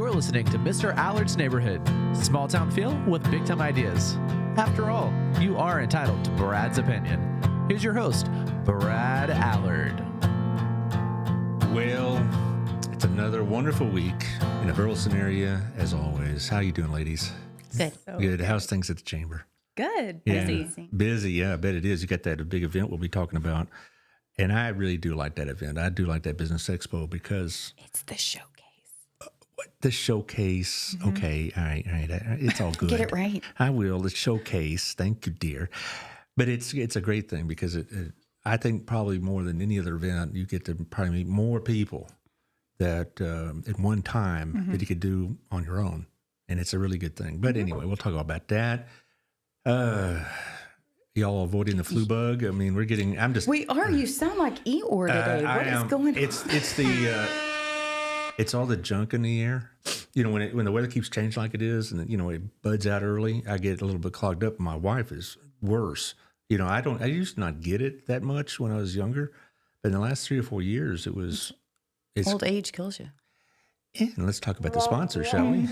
You're listening to Mr. Allard's Neighborhood. Small town feel with big time ideas. After all, you are entitled to Brad's opinion. Here's your host, Brad Allard. Well, it's another wonderful week in the Burleson area, as always. How you doing, ladies? Good. Good. How's things at the chamber? Good. Yeah. Busy. Yeah, I bet it is. You got that big event we'll be talking about. And I really do like that event. I do like that business expo because It's the showcase. the showcase. Mm-hmm. Okay. All right. It's all good. Get it right. I will. The showcase. Thank you, dear. But it's a great thing because I think probably more than any other event, you get to probably meet more people that at one time that you could do on your own. And it's a really good thing. But anyway, we'll talk about that. Y'all avoiding the flu bug? I mean, We are. You sound like Eeyore today. What is going on? It's all the junk in the air. You know, when the weather keeps changing like it is, and it buds out early, I get a little bit clogged up. My wife is worse. You know, I used to not get it that much when I was younger, but in the last 3 or 4 years, it's old age kills you. And let's talk about the sponsor, shall we?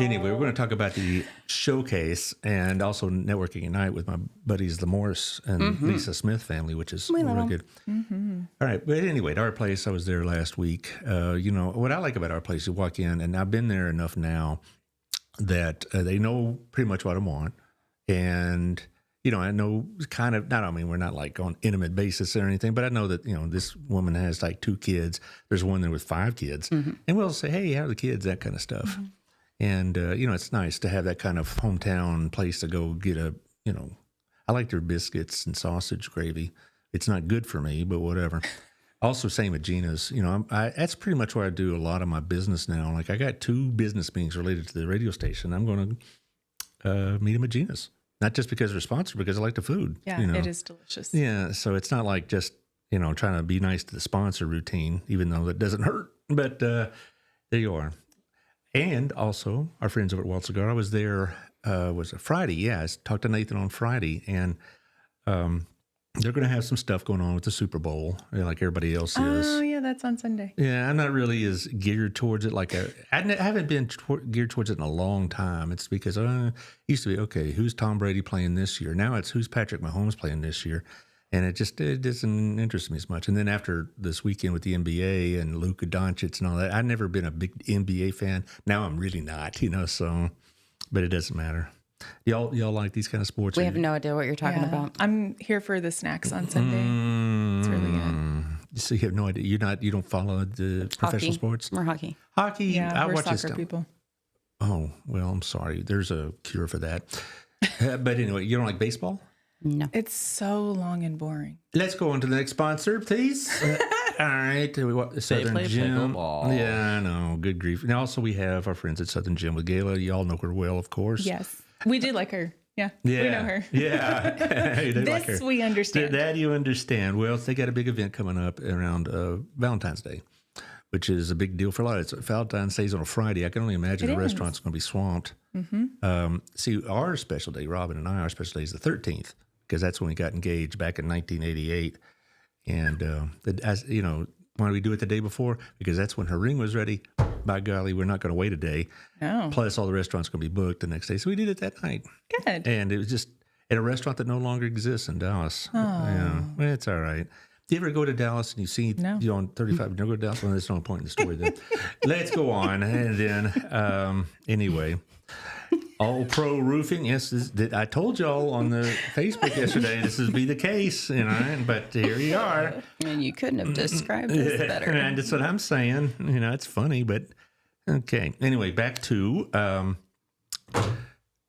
Anyway, we're going to talk about the showcase and also networking at night with my buddies, the Morris and Lisa Smith family, which is really good. Mm-hmm. All right. But anyway, at our place, I was there last week. What I like about our place, you walk in, and I've been there enough now that they know pretty much what I want. And, I know kind of, we're not like on intimate basis or anything, but I know that, this woman has like 2 kids. There's one there with 5 kids. Mm-hmm. And we'll say, hey, how are the kids? That kind of stuff. Mm-hmm. And, it's nice to have that kind of hometown place to go get I like their biscuits and sausage gravy. It's not good for me, but whatever. Also, same at Gina's. That's pretty much where I do a lot of my business now. Like I got 2 business meetings related to the radio station. I'm going to meet them at Gina's. Not just because they're sponsored, because I like the food. Yeah, it is delicious. Yeah, so it's not like just, trying to be nice to the sponsor routine, even though that doesn't hurt. But there you are. And also, our friends over at Walt Cigar, I was there, was it Friday? Yeah, I talked to Nathan on Friday, and they're going to have some stuff going on with the Super Bowl, like everybody else is. Oh, yeah, that's on Sunday. Yeah, I'm not really as geared towards it. I haven't been geared towards it in a long time. It's because it used to be, okay, who's Tom Brady playing this year? Now it's who's Patrick Mahomes playing this year? And it doesn't interest me as much. And then after this weekend with the NBA and Luka Doncic and all that, I've never been a big NBA fan. Now I'm really not, so, but it doesn't matter. Y'all like these kind of sports? We have no idea what you're talking about. I'm here for the snacks on Sunday. It's really good. So you have no idea. You don't follow the professional sports? We're hockey. Hockey. Yeah, I we're watch soccer people. Oh, well, I'm sorry. There's a cure for that. But anyway, you don't like baseball? No. It's so long and boring. Let's go on to the next sponsor, please. All right. Southern play Gym. pickleball. Yeah, I know. Good grief. And also we have our friends at Southern Gym with Gayla. You all know her well, of course. Yes. We do like her. Yeah. We know her. Yeah. You do like her. This we understand. That you understand. Well, they got a big event coming up around Valentine's Day, which is a big deal for a lot. It's Valentine's Day is on a Friday. I can only imagine the restaurant's going to be swamped. Mm-hmm. See, our special day, Robin and I, our special day is the 13th, because that's when we got engaged back in 1988. And why do we do it the day before? Because that's when her ring was ready. By golly, we're not going to wait a day. No. Plus, all the restaurants going to be booked the next day. So we did it that night. Good. And it was just at a restaurant that no longer exists in Dallas. Oh. Yeah, well, it's all right. Do you ever go to Dallas and you see you on 35? You never go to Dallas? Well, there's no point in the story then. Let's go on. And then, anyway, All Pro Roofing. Yes, I told y'all on the Facebook yesterday this would be the case, but here you are. And you couldn't have described this better. And that's what I'm saying. It's funny, but okay. Anyway, back to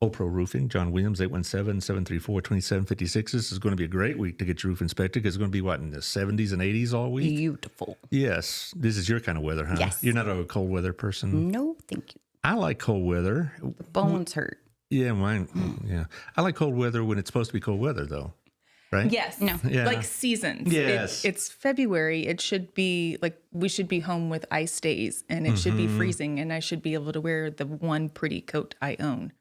All Pro Roofing, John Williams, 817-734-2756. This is going to be a great week to get your roof inspected because it's going to be, in the 70s and 80s all week? Beautiful. Yes. This is your kind of weather, huh? Yes. You're not a cold weather person? No, thank you. I like cold weather. The bones hurt. Yeah, mine. Yeah. I like cold weather when it's supposed to be cold weather, though. Right? Yes. No. Yeah. Like seasons. Yes. It's February. It should be we should be home with ice days and it should be freezing and I should be able to wear the one pretty coat I own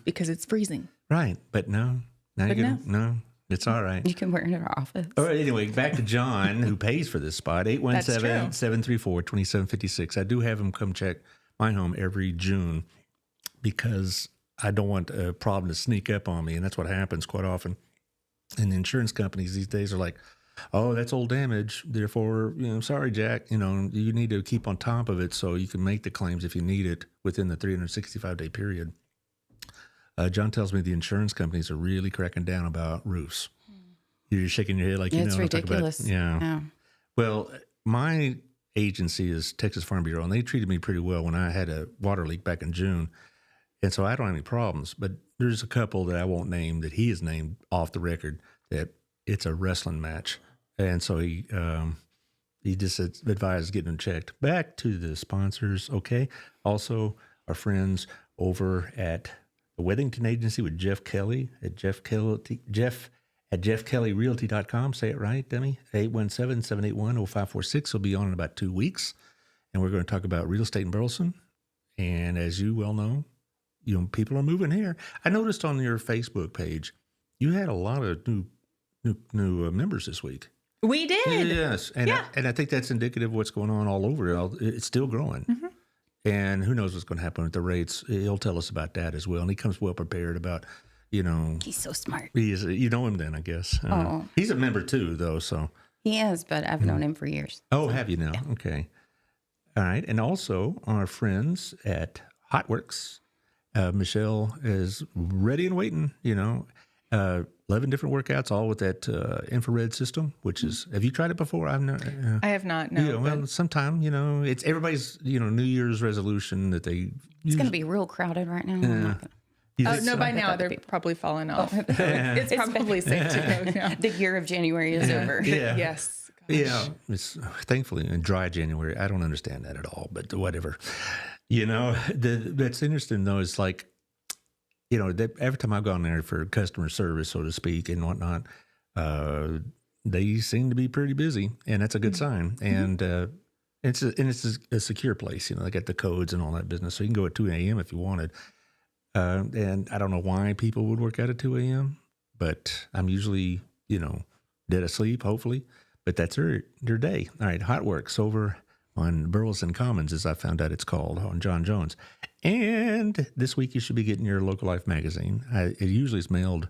because it's freezing. Right. But no. No. It's all right. You can wear it in our office. All right, anyway, back to John, who pays for this spot, 817-734-2756. I do have him come check my home every June because I don't want a problem to sneak up on me, and that's what happens quite often. And the insurance companies these days are like, oh, that's old damage. Therefore, sorry, Jack. You need to keep on top of it so you can make the claims if you need it within the 365-day period. John tells me the insurance companies are really cracking down about roofs. You're shaking your head like, It's ridiculous. Yeah. Well, my agency is Texas Farm Bureau, and they treated me pretty well when I had a water leak back in June. And so I don't have any problems. But there's a couple that I won't name that he has named off the record that it's a wrestling match. And so he just advised getting them checked. Back to the sponsors, okay? Also, our friends over at the Weddington Agency with Jeff Kelly at jeffkellyrealty.com. Say it right, Demi. 817-781-0546. He'll be on in about 2 weeks. And we're going to talk about real estate in Burleson. And as you well know, people are moving here. I noticed on your Facebook page, you had a lot of new members this week. We did. Yes. And I think that's indicative of what's going on all over. It's still growing. Mm-hmm. And who knows what's going to happen with the rates. He'll tell us about that as well. And he comes well prepared about, He's so smart. He is. You know him then, I guess. He's a member too, though. So he is, but I've known him for years. Oh, have you now? Yeah. Okay. All right. And also our friends at Hotworks. Michelle is ready and waiting, 11 different workouts, all with that infrared system, which is, have you tried it before? I have not, no. Well, sometime, it's everybody's, New Year's resolution that they... It's going to be real crowded right now. By now they're probably falling off. It's probably safe to go now. The year of January is over. Yeah. Yes. Gosh. Yeah, it's thankfully in dry January. I don't understand that at all, but whatever. That's interesting though. Is like, every time I've gone there for customer service, so to speak, and whatnot, they seem to be pretty busy, and that's a good sign. And it's a secure place. They got the codes and all that business, so you can go at 2 a.m. if you wanted. And I don't know why people would work out at 2 a.m., but I'm usually, dead asleep, hopefully. But that's their day. All right, Hotworks over on Burleson Commons, as I found out it's called, on John Jones. And this week you should be getting your Local Life magazine. It usually is mailed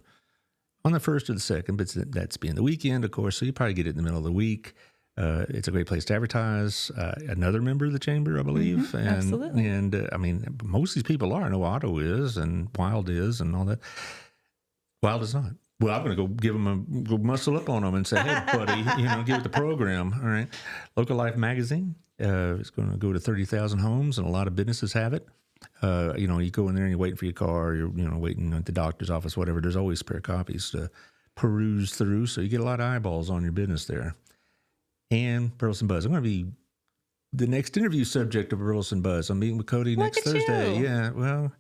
on the 1st or the 2nd, but that's being the weekend, of course, so you probably get it in the middle of the week. It's a great place to advertise. Another member of the chamber, I believe. Mm-hmm, absolutely. And most of these people are. I know Otto is and Wild is and all that. Wild is not. Well, I'm going to go muscle up on them and say, hey, buddy, give it the program. All right. Local Life magazine. It's going to go to 30,000 homes, and a lot of businesses have it. You go in there and you're waiting for your car, or you're, waiting at the doctor's office, whatever. There's always spare copies to peruse through. So you get a lot of eyeballs on your business there. And Burleson Buzz. I'm going to be the next interview subject of Burleson Buzz. I'm meeting with Cody next Thursday. You. Yeah, well,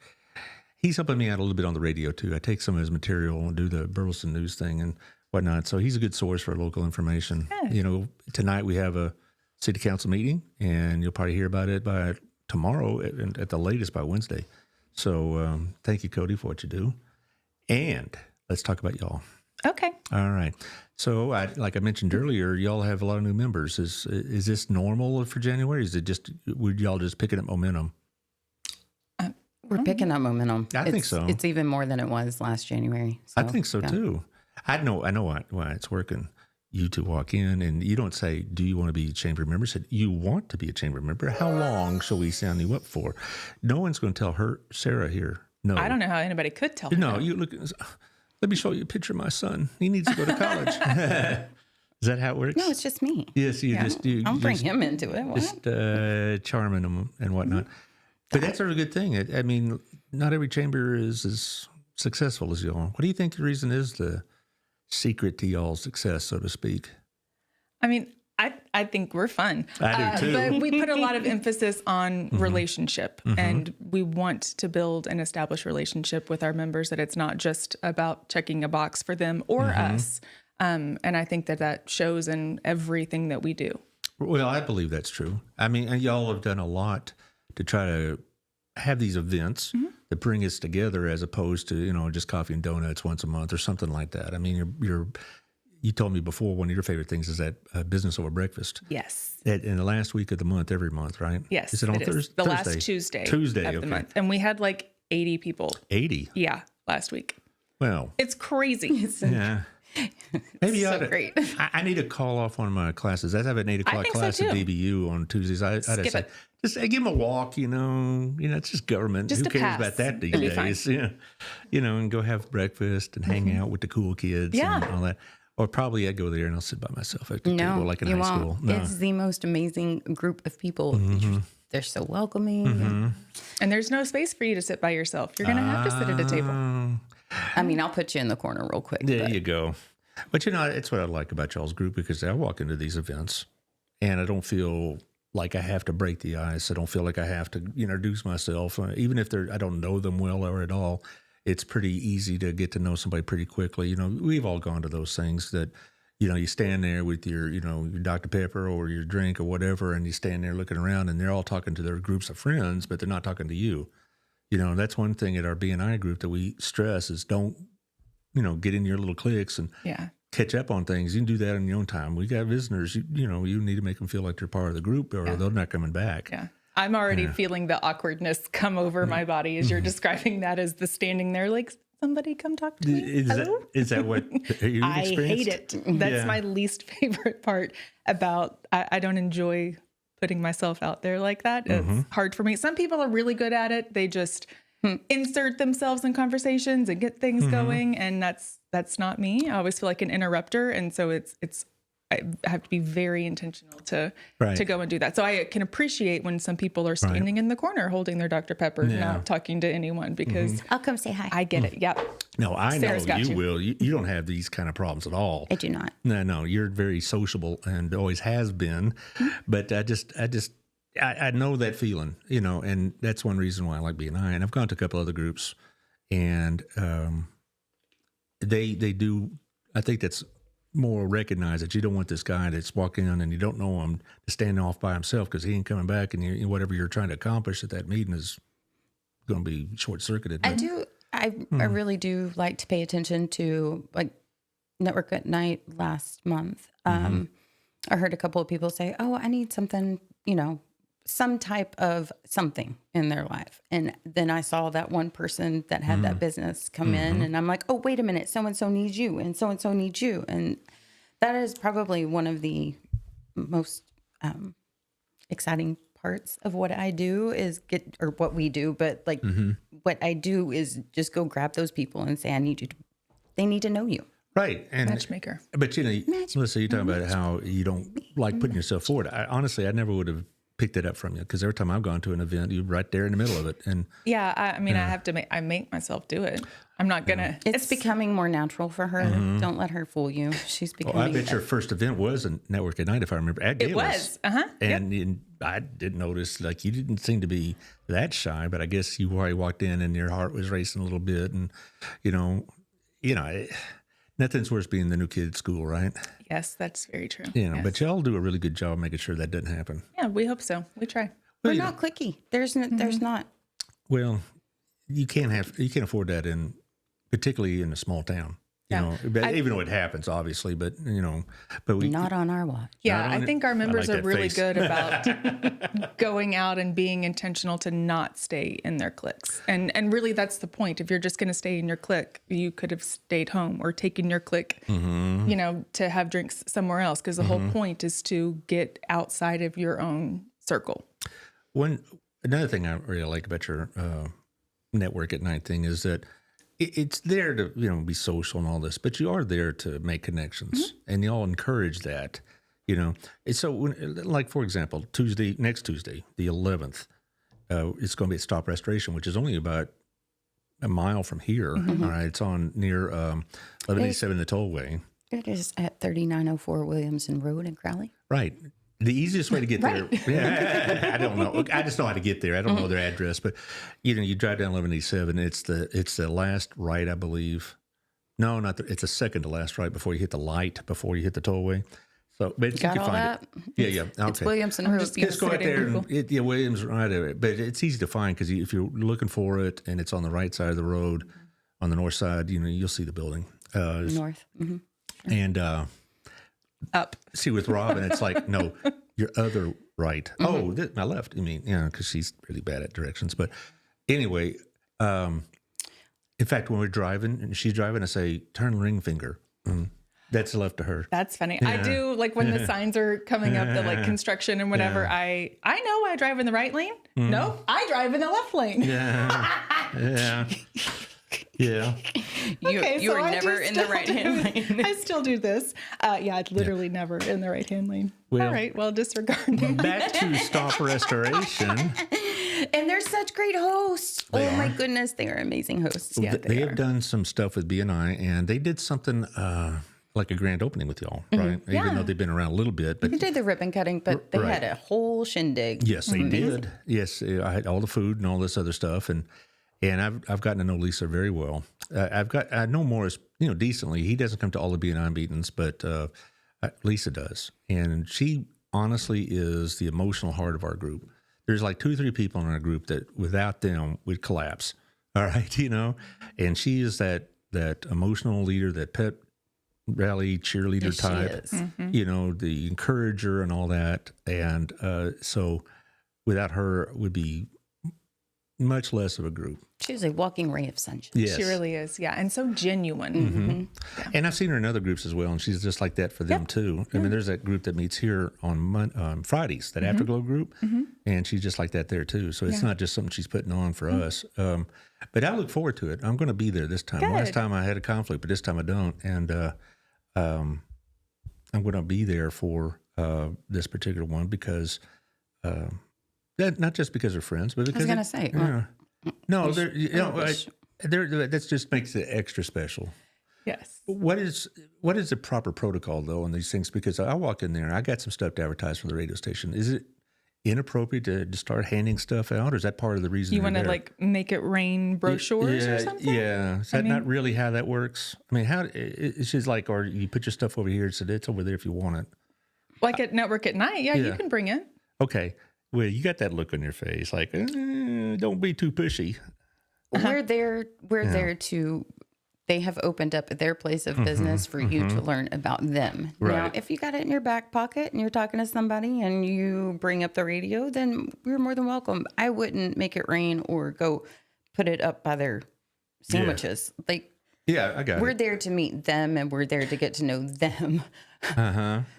he's helping me out a little bit on the radio, too. I take some of his material and do the Burleson news thing and whatnot. So he's a good source for local information. Yeah. Tonight we have a city council meeting, and you'll probably hear about it by tomorrow, at the latest by Wednesday. So thank you, Cody, for what you do. And let's talk about y'all. Okay. All right. So, like I mentioned earlier, y'all have a lot of new members. Is this normal for January? Is it would y'all just picking up momentum? We're picking up momentum. I think so. It's even more than it was last January. So, I think so too. I know why it's working. You two walk in and you don't say, "Do you want to be a chamber member?" Said, "You want to be a chamber member. How long shall we sign you up for?" No one's going to tell Sarah here. No, I don't know how anybody could tell. No, you look. Let me show you a picture of my son. He needs to go to college. Is that how it works? No, it's just me. Yes, I'll bring him into it. What? Just charming him and whatnot. But that's a really good thing. I mean, not every chamber is as successful as y'all. What do you think the reason is, the secret to y'all's success, so to speak? I mean, I think we're fun. I do too. But we put a lot of emphasis on relationship, and we want to build and establish relationship with our members, that it's not just about checking a box for them or us. And I think that shows in everything that we do. Well, I believe that's true. I mean, and y'all have done a lot to try to have these events that bring us together as opposed to, just coffee and donuts once a month or something like that. I mean, you told me before one of your favorite things is that business over breakfast. Yes. In the last week of the month, every month, right? Yes. Is it on Thursday? The last Tuesday. Tuesday of the month. And we had like 80 people. 80? Yeah, last week. Well. It's crazy. Yeah. Maybe so great. I need to call off one of my classes. I have an 8 o'clock class at DBU on Tuesdays. I'd Skip say, it. just give them a walk, it's just government. Just Who a cares pass. about that these It'll be days? Yeah. And go have breakfast and hang out with the cool kids and all that. Or probably I'd go there and I'll sit by myself at the table like in high school. No. It's the most amazing group of people. They're so welcoming. And there's no space for you to sit by yourself. You're going to have to sit at a table. I mean, I'll put you in the corner real quick. There you go. But it's what I like about y'all's group, because I walk into these events and I don't feel like I have to break the ice. I don't feel like I have to introduce myself. Even if I don't know them well or at all, it's pretty easy to get to know somebody pretty quickly. We've all gone to those things that, you stand there with your Dr. Pepper or your drink or whatever, and you stand there looking around and they're all talking to their groups of friends, but they're not talking to you. That's one thing at our BNI group that we stress is don't, get in your little cliques and catch up on things. You can do that in your own time. We got visitors, you need to make them feel like they're part of the group or they're not coming back. Yeah. I'm already feeling the awkwardness come over my body as you're describing that, as the standing there like, somebody come talk to me. Is that what you I hate experienced? it. That's my least favorite part about, I don't enjoy putting myself out there like that. It's hard for me. Some people are really good at it. They just insert themselves in conversations and get things going. And that's not me. I always feel like an interrupter. And so I have to be very intentional to go and do that. So I can appreciate when some people are standing in the corner holding their Dr. Pepper, not talking to anyone, because I'll come say hi. I get it. Yep. No, I Sarah's know got you will. You don't have these kind of problems at all. I do not. No, you're very sociable and always has been. But I know that feeling, and that's one reason why I like BNI. And I've gone to a couple other groups, and they do. I think that's more recognize that you don't want this guy that's walking in and you don't know him to stand off by himself because he ain't coming back, and whatever you're trying to accomplish at that meeting is going to be short circuited. I really do like to pay attention to, like, Network at Night last month. I heard a couple of people say, "Oh, I need something, some type of something in their life." And then I saw that one person that had that business come in, and I'm like, "Oh, wait a minute, so-and-so needs you, and so-and-so needs you." And that is probably one of the most exciting parts of what I do is what we do. But like what I do is just go grab those people and say, they need to know you. Right. And Matchmaker. But, Melissa, you're talking about how you don't like putting yourself forward. Honestly, I never would have picked that up from you, because every time I've gone to an event, you're right there in the middle of it. And I have to I make myself do it. I'm not gonna. It's becoming more natural for her. Don't let her fool you. She's becoming. I bet your first event was a Network at Night, if I remember. It was. And I did notice, like, you didn't seem to be that shy, but I guess you already walked in and your heart was racing a little bit, and nothing's worse being the new kid at school, right? Yes, that's very true. Yes. But y'all do a really good job making sure that doesn't happen. Yeah, we hope so. We try. We're not cliquey. There's not. Well, you can't afford that particularly in a small town. Even though it happens, obviously, but we Not on our watch. Yeah, I think our members like are that really face. good about going out and being intentional to not stay in their cliques. And really, that's the point. If you're just going to stay in your clique, you could have stayed home or taken your clique, to have drinks somewhere else. Because the whole point is to get outside of your own circle. Another thing I really like about your Network at Night thing is that it's there to be social and all this, but you are there to make connections, and y'all encourage that. And so, like, for example, next Tuesday, the 11th, it's going to be at Stop Restoration, which is only about a mile from here. All right, it's on near 1187 the Tollway. It is at 3904 Williamson Road in Crowley. Right. The easiest way to get there, I don't know. I just know how to get there. I don't know their address, but you drive down 1187. It's the last right, I believe. No, not it's the second to last right before you hit the light, before you hit the tollway. So, but Got you can all find that? it. Yeah. Okay. It's Williamson Road. Just go out there. And, Williams, right. But it's easy to find because if you're looking for it and it's on the right side of the road, on the north side, you'll see the building. North. Mm-hmm. And Up. see, with Robin, it's like, no, your other right. Oh, my left. I mean, because she's really bad at directions. But anyway, in fact, when we're driving and she's driving, I say, turn ring finger. That's left to her. That's funny. Yeah. I do, like when the signs are coming up, the like construction and whatever, I know I drive in the right lane. No, I drive in the left lane. Yeah. Yeah. You were never in the right-hand lane. I still do this. It's literally never in the right-hand lane. Well, all right, well, disregard. Back to Stop Restoration. And they're such great hosts. My goodness, they are amazing hosts. Yeah, they have done some stuff with BNI, and they did something like a grand opening with y'all, right? Yeah. Even though they've been around a little bit. But they did the ribbon cutting, but they had a whole shindig. Yes, they did. Yes, I had all the food and all this other stuff, and I've gotten to know Lisa very well. I know Morris, decently. He doesn't come to all the BNI meetings, but Lisa does, and she honestly is the emotional heart of our group. There's like 2 or 3 people in our group that without them would collapse. All right, and she is that emotional leader, that pep rally cheerleader type. The encourager and all that, and so without her, it would be much less of a group. She's a walking ray of sunshine. Yes. She really is, and so genuine. Mm-hmm. Yeah. And I've seen her in other groups as well, and she's just like that for them too. I mean, there's that group that meets here on Fridays, that Afterglow group, and she's just like that there too. So it's not just something she's putting on for us. But I look forward to it. I'm going to be there this time. Good. Last time I had a conflict, but this time I don't. And I'm going to be there for this particular one because not just because they're friends, but because I was going to say. No, that just makes it extra special. Yes. What is the proper protocol though on these things? Because I walk in there, I got some stuff to advertise from the radio station. Is it inappropriate to start handing stuff out, or is that part of the reason you want to like make it rain brochures or something? Yeah, is that not really how that works? I mean, how it's just like, or you put your stuff over here, so it's over there if you want it. Like at Network at Night, you can bring it. Okay. Well, you got that look on your face, like, don't be too pushy. We're there to, they have opened up their place of business for you to learn about them. Right. Now, if you got it in your back pocket and you're talking to somebody and you bring up the radio, then you're more than welcome. I wouldn't make it rain or go put it up by their sandwiches. Yeah, I got it. We're there to meet them and we're there to get to know them.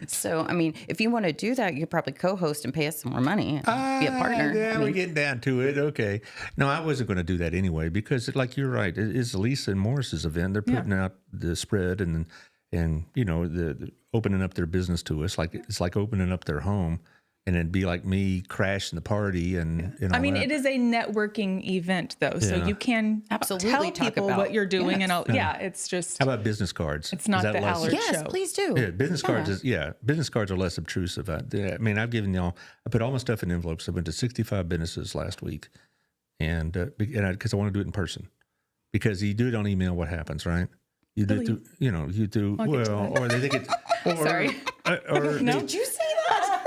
So, I mean, if you want to do that, you could probably co-host and pay us some more money and be a partner. Yeah, we're getting down to it. Okay. No, I wasn't going to do that anyway because, like you're right, it's Lisa and Morris's event. They're putting out the spread and the opening up their business to us. Like it's like opening up their home. And it'd be like me crashing the party and all I mean, that. it is a networking event, though, so you can absolutely tell talk people about what you're doing and all. Yeah, it's just. How about business cards? It's not the Allard Yes, show. please do. Yeah, business cards business cards are less obtrusive. I mean, I've given y'all. I put all my stuff in envelopes. I went to 65 businesses last week, and because I want to do it in person, because you do it on email, what happens, right? You do, or they think it's. Sorry. No, did you say that?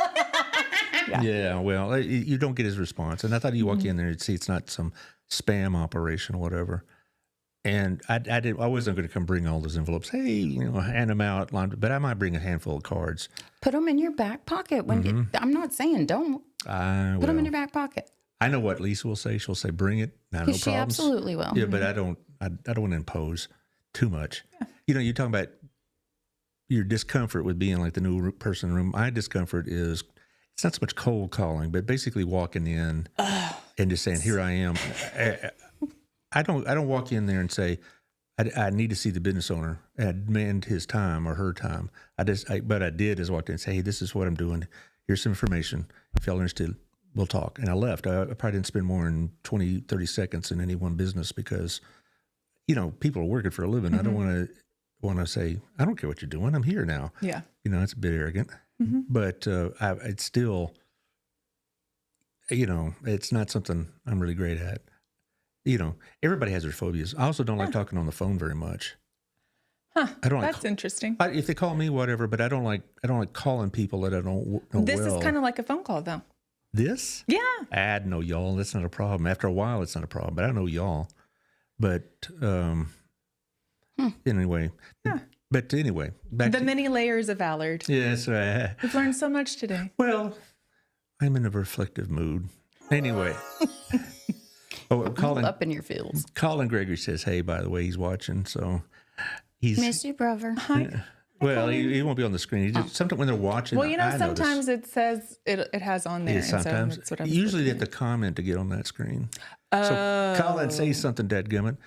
Yeah, well, you don't get his response. And I thought you walk in there and see it's not some spam operation or whatever. And I wasn't going to come bring all those envelopes. Hey, hand them out. But I might bring a handful of cards. Put them in your back pocket. I'm not saying don't. Put them in your back pocket. I know what Lisa will say. She'll say, bring it. No problems. She absolutely will. Yeah, but I don't want to impose too much. You're talking about your discomfort with being like the new person in the room. My discomfort is, it's not so much cold calling, but basically walking in and just saying, "Here I am." I don't walk in there and say, "I need to see the business owner and demand his time or her time." But I did is walked in and say, "Hey, this is what I'm doing. Here's some information. If y'all are interested, we'll talk." And I left. I probably didn't spend more than 20, 30 seconds in any one business because, people are working for a living. I don't want to say, "I don't care what you're doing. I'm here now." Yeah. It's a bit arrogant. But it's still, it's not something I'm really great at. Everybody has their phobias. I also don't like talking on the phone very much. I don't That's interesting. if they call me, whatever, but I don't like calling people that I don't know This well. is kind of like a phone call, though. This? Yeah. I know y'all. That's not a problem. After a while, it's not a problem. But I know y'all. But anyway. Yeah. But anyway, back The to many layers of Allard. yes. We've learned so much today. Well, I'm in a reflective mood. Anyway. Colin Up in your fields. Gregory says, "Hey, by the way, he's watching." So he's Miss you, brother. well. He won't be on the screen. He just, sometimes when they're watching, Well, I sometimes notice. it says it has on there. Yeah, sometimes. And so that's what I'm Usually they have to comment to get on that screen. So Colin, say something, dadgummit.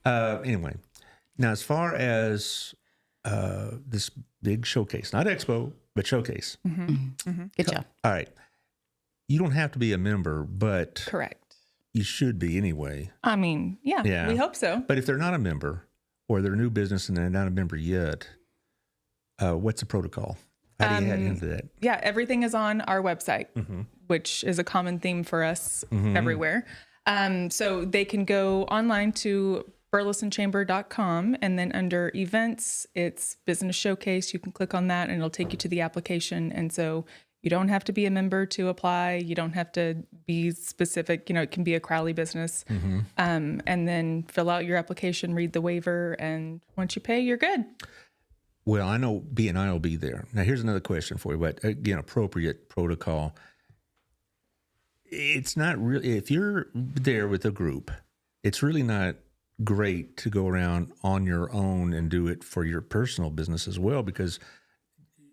Anyway, now as far as this big showcase, not expo, but showcase. Good job. All right. You don't have to be a member, but Correct. you should be anyway. I mean, yeah, we hope so. But if they're not a member or they're a new business and they're not a member yet, what's the protocol? How do you head into that? Yeah, everything is on our website, which is a common theme for us everywhere. So they can go online to burlesonchamber.com, and then under events, it's business showcase. You can click on that and it'll take you to the application. And so you don't have to be a member to apply. You don't have to be specific. It can be a Crowley business. And then fill out your application, read the waiver, and once you pay, you're good. Well, I know B&I will be there. Now, here's another question for you, but again, appropriate protocol. It's not really, if you're there with a group, it's really not great to go around on your own and do it for your personal business as well, because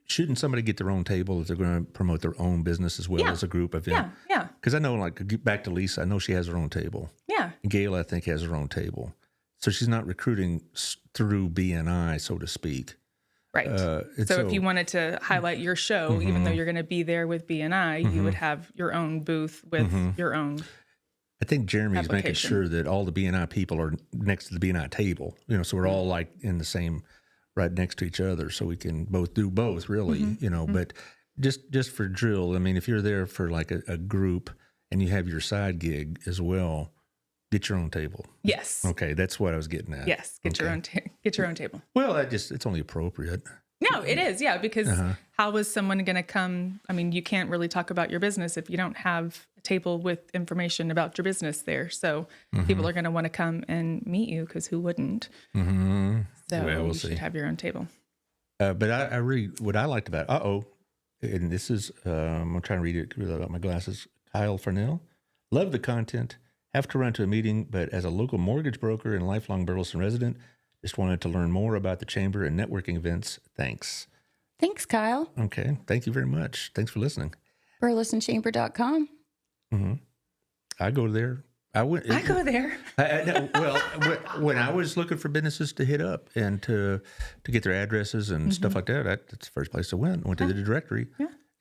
shouldn't somebody get their own table if they're going to promote their own business as well as a group event? Yeah. Because I know, back to Lisa, I know she has her own table. Yeah. Gail, I think, has her own table. So she's not recruiting through B&I, so to speak. Right. So if you wanted to highlight your show, even though you're going to be there with B&I, you would have your own booth with your own. I think Jeremy's making application. sure that all the B&I people are next to the B&I table, so we're all like in the same, right next to each other, so we can both do both, really, But just for drill, I mean, if you're there for like a group and you have your side gig as well, get your own table. Yes. Okay, that's what I was getting at. Yes. Get your own table. Well, it's only appropriate. No, it is. Yeah. Because how is someone going to come? I mean, you can't really talk about your business if you don't have a table with information about your business there. So people are going to want to come and meet you, because who wouldn't? So Well, you should have your own table. But I really, what I liked about, and this is, I'm trying to read it without my glasses. Kyle Farnell, love the content. Have to run to a meeting, but as a local mortgage broker and lifelong Burleson resident, just wanted to learn more about the chamber and networking events. Thanks. Thanks, Kyle. Okay. Thank you very much. Thanks for listening. burlesonchamber.com. I go there. I go there. When I was looking for businesses to hit up and to get their addresses and stuff like that, that's the first place I went. Went to the directory,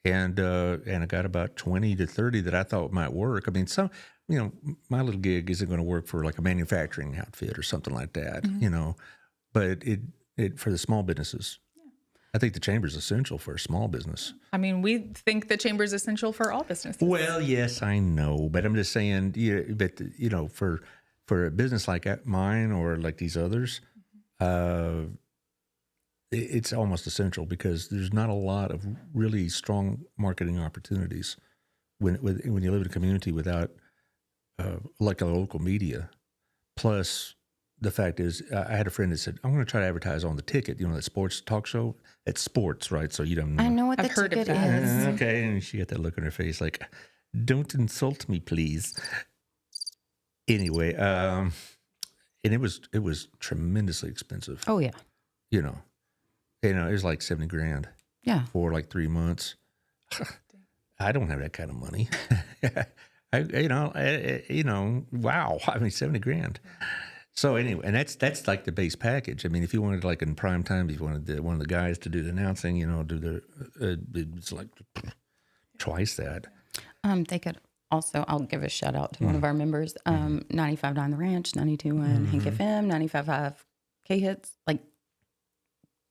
and I got about 20 to 30 that I thought might work. I mean, my little gig isn't going to work for like a manufacturing outfit or something like that, but it for the small businesses. I think the chamber is essential for a small business. I mean, we think the chamber is essential for all businesses. Well, yes, I know, but I'm just saying, for a business like mine or like these others, it's almost essential, because there's not a lot of really strong marketing opportunities when you live in a community without like a local media. Plus, the fact is, I had a friend that said, I'm going to try to advertise on the ticket, that sports talk show. It's sports, right? So you don't know. I know what I've the heard of ticket that. is. Okay. And she got that look on her face like, don't insult me, please. Anyway, and it was tremendously expensive. Oh, yeah. It was like $70,000 Yeah. for like 3 months. I don't have that kind of money. Wow. I mean, $70,000. So anyway, and that's like the base package. I mean, if you wanted, like in prime time, if you wanted one of the guys to do the announcing, it's like twice that. They could also, I'll give a shout out to one of our members, 95.9 The Ranch, 92.1 Hank FM, 95.5 K-Hits. Like,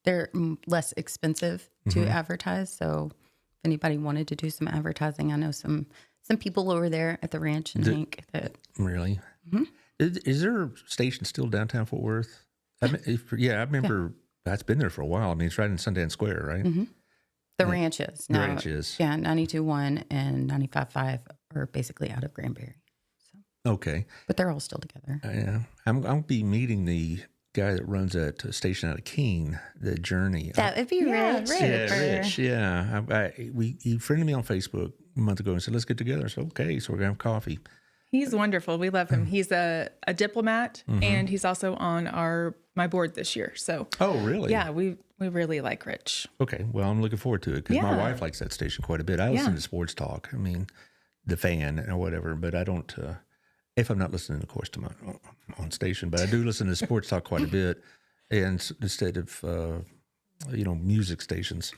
they're less expensive to advertise. So if anybody wanted to do some advertising, I know some people over there at the ranch and Hank that. Really? Is there a station still downtown Fort Worth? I remember that's been there for a while. I mean, it's right in Sundance Square, right? Mm-hmm. The ranch is. The ranch is. Yeah, 92.1 and 95.5 are basically out of Granbury. So. Okay. But they're all still together. Yeah. I'll be meeting the guy that runs that station out of Keene, the Journey. That would be Rich. Rich. Yeah. He friended me on Facebook a month ago and said, let's get together. So, okay. So we're going to have coffee. He's wonderful. We love him. He's a diplomat, and he's also on my board this year. So, oh, really? Yeah, we really like Rich. Okay. Well, I'm looking forward to it because my wife likes that station quite a bit. I listen to sports talk. I mean, the fan or whatever, but I don't, if I'm not listening, of course, to my on station, but I do listen to sports talk quite a bit, and instead of, music stations.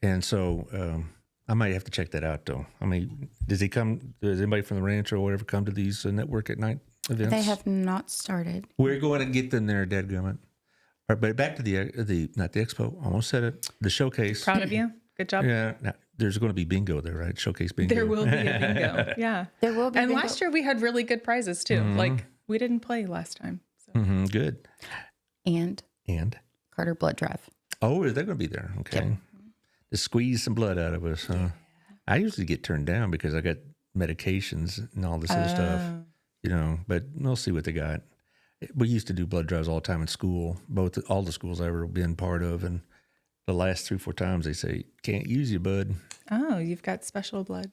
And so, I might have to check that out, though. I mean, does anybody from the ranch or whatever come to these network at night events? They have not started. We're going to get them there, dadgummit. All right, but back to not the expo, almost said it, the showcase. Proud of you. Good job. Yeah. Now, there's going to be bingo there, right? Showcase bingo. There will be a bingo. Yeah. There will be And bingo. last year we had really good prizes, too. Like, we didn't play last time. So. Good. And Carter Blood Drive. Oh, they're going to be there. Okay. Yep. To squeeze some blood out of us. I usually get turned down because I got medications and all this other stuff, but we'll see what they got. We used to do blood drives all the time in school, all the schools I've ever been part of. And the last 3-4 times they say, can't use you, bud. Oh, you've got special blood.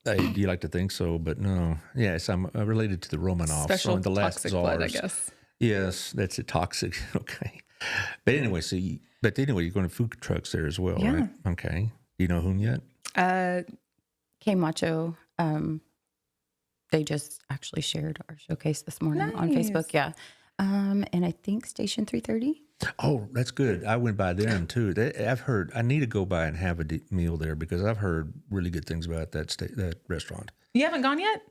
You like to think so, but no. Yes, I'm related to the Romanovs. Special the last toxic czars. blood, I guess. Yes, that's it, toxic. Okay. But anyway, you're going to food trucks there as well, right? Okay. Do you know whom yet? K Macho. They just actually shared our showcase this morning on Facebook. Yeah. And I think Station 330. Oh, that's good. I went by them too. I've heard, I need to go by and have a meal there because I've heard really good things about that restaurant. You haven't gone yet?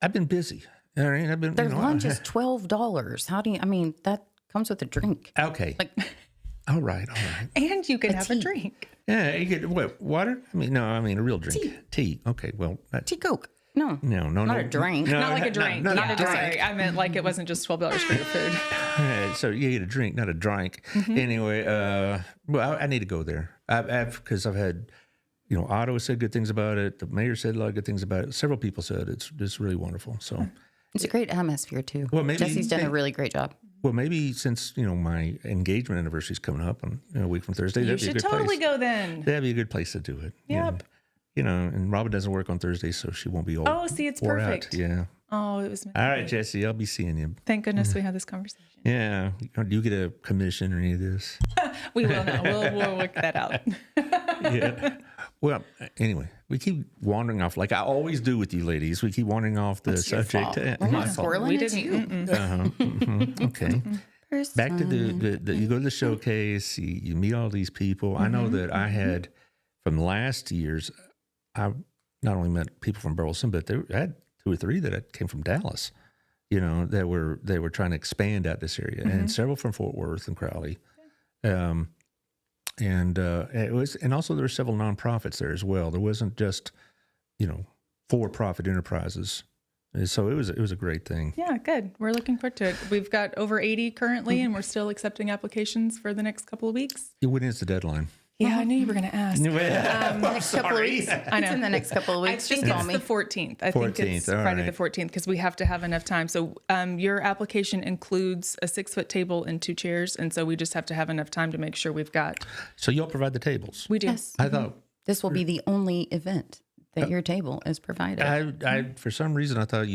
I've been busy. All right, Their lunch is $12. That comes with a drink. Okay. All right. And you can have a drink. Yeah, you get what? Water? I mean, a real drink. Tea. Okay, well. Tea Coke. No. Not a drink. Not like a drink. Not a drink. Sorry, I meant like it wasn't just $12 for your food. So you get a drink, not a drink. Anyway, I need to go there. Because I've had, Otto said good things about it. The mayor said a lot of good things about it. Several people said it's really wonderful. So it's a great atmosphere too. Well, maybe Jesse's done a really great job. Well, maybe since, my engagement anniversary is coming up a week from Thursday, that'd be a good place. You should totally go then. That'd be a good place to do it. Yep. And Robin doesn't work on Thursdays, so she won't be old. Oh, see, it's perfect. Out. Yeah. Oh, it was. All right, Jesse, I'll be seeing you. Thank goodness we had this conversation. Yeah. Do you get a commission or any of this? We will now. We'll work that out. Yeah. Well, anyway, we keep wandering off like I always do with you ladies. We keep wandering off the subject. We're not swirling. We didn't. Okay. Back to the you go to the showcase, you meet all these people. I know that I had from last year's, I not only met people from Burleson, but I had 2 or 3 that came from Dallas, that were trying to expand out this area, and several from Fort Worth and Crowley. And also there were several nonprofits there as well. There wasn't just, for-profit enterprises. And so it was a great thing. Yeah, good. We're looking forward to it. We've got over 80 currently, and we're still accepting applications for the next couple of weeks. When is the deadline? Yeah, I knew you were going to ask. Next couple of weeks. I know. It's in the next couple of weeks. I think it's the 14th. I think it's Friday the 14th because we have to have enough time. So your application includes a 6-foot table and 2 chairs, and so we just have to have enough time to make sure we've got. So you'll provide the tables? We do. Yes. I thought this will be the only event that your table is provided. I for some reason I thought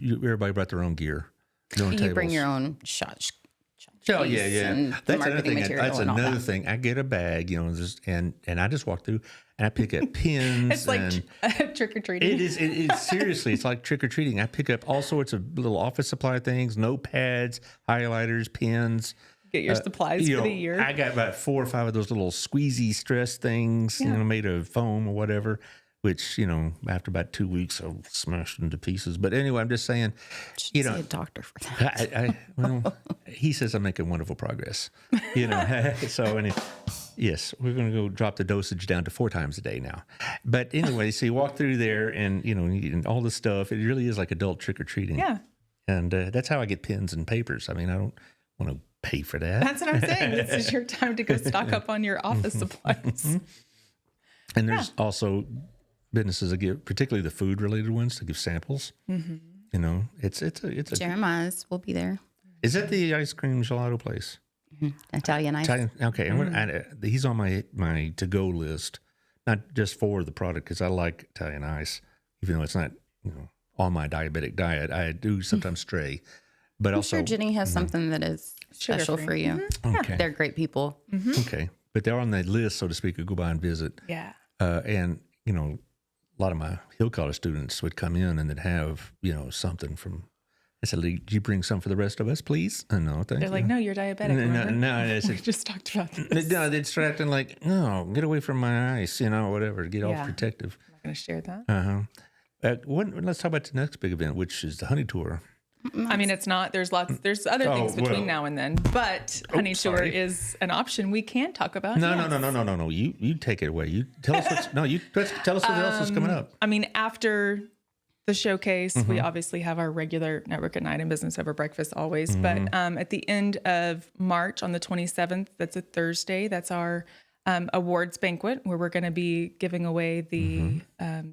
everybody brought their own gear. You bring your own shot. Oh yeah. That's another thing. That's another thing. I get a bag, and I just walk through and I pick up pins. It's like trick or treating. It is. Seriously, it's like trick or treating. I pick up all sorts of little office supply things, notepads, highlighters, pens. Get your supplies for the year. I got about 4 or 5 of those little squeezy stress things, made of foam or whatever. Which, after about 2 weeks, I smashed into pieces. But anyway, I'm just saying, see a doctor for that. He says I'm making wonderful progress. So anyway, yes, we're going to go drop the dosage down to 4 times a day now. But anyway, so you walk through there and, and all this stuff. It really is like adult trick or treating. Yeah. And that's how I get pens and papers. I mean, I don't want to pay for that. That's what I'm saying. This is your time to go stock up on your office supplies. And there's also businesses that give, particularly the food related ones, to give samples. You know, it's a Jeremiah's will be there. Is that the ice cream gelato place? Italian ice. Okay, he's on my to go list, not just for the product because I like Italian ice, even though it's not on my diabetic diet. I do sometimes stray, but I'm also sure Jenny has something that is special for you. Okay, They're great people. okay, but they're on the list, so to speak. I go by and visit. Yeah, and a lot of my Hill College students would come in and they'd have something from. I said, "Do you bring some for the rest of us, please?" No, thank you. they're like, "No, you're diabetic." No, we just talked about this. No, they'd start acting like, "No, get away from my ice," whatever, get all protective. I'm not going to share that. Let's talk about the next big event, which is the Honey Tour. I mean, it's not. There's other things between now and then, but Honey Tour is an option we can talk about. No. You take it away. You tell us tell us what else is coming up. I mean, after the showcase, we obviously have our regular Network at Night and Business Over Breakfast always. But at the end of March on the 27th, that's a Thursday, that's our awards banquet where we're going to be giving away the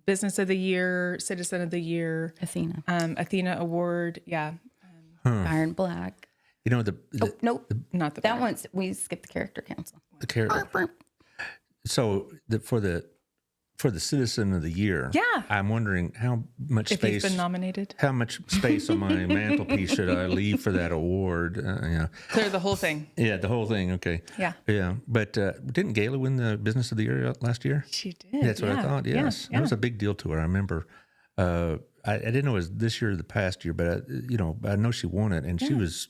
Business of the Year, Citizen of the Year, Athena Award. Yeah. Iron Black. Nope. Not the that one's, we skipped the character council. The character. So for the Citizen of the Year, I'm wondering how much if space. he's been nominated. How much space on my mantelpiece should I leave for that award? Clear the whole thing. Yeah, the whole thing. Okay. Yeah. But didn't Gayla win the Business of the Year last year? She did. That's what I thought. Yes, that was a big deal to her. I remember. I didn't know it was this year or the past year, but I know she won it, and she was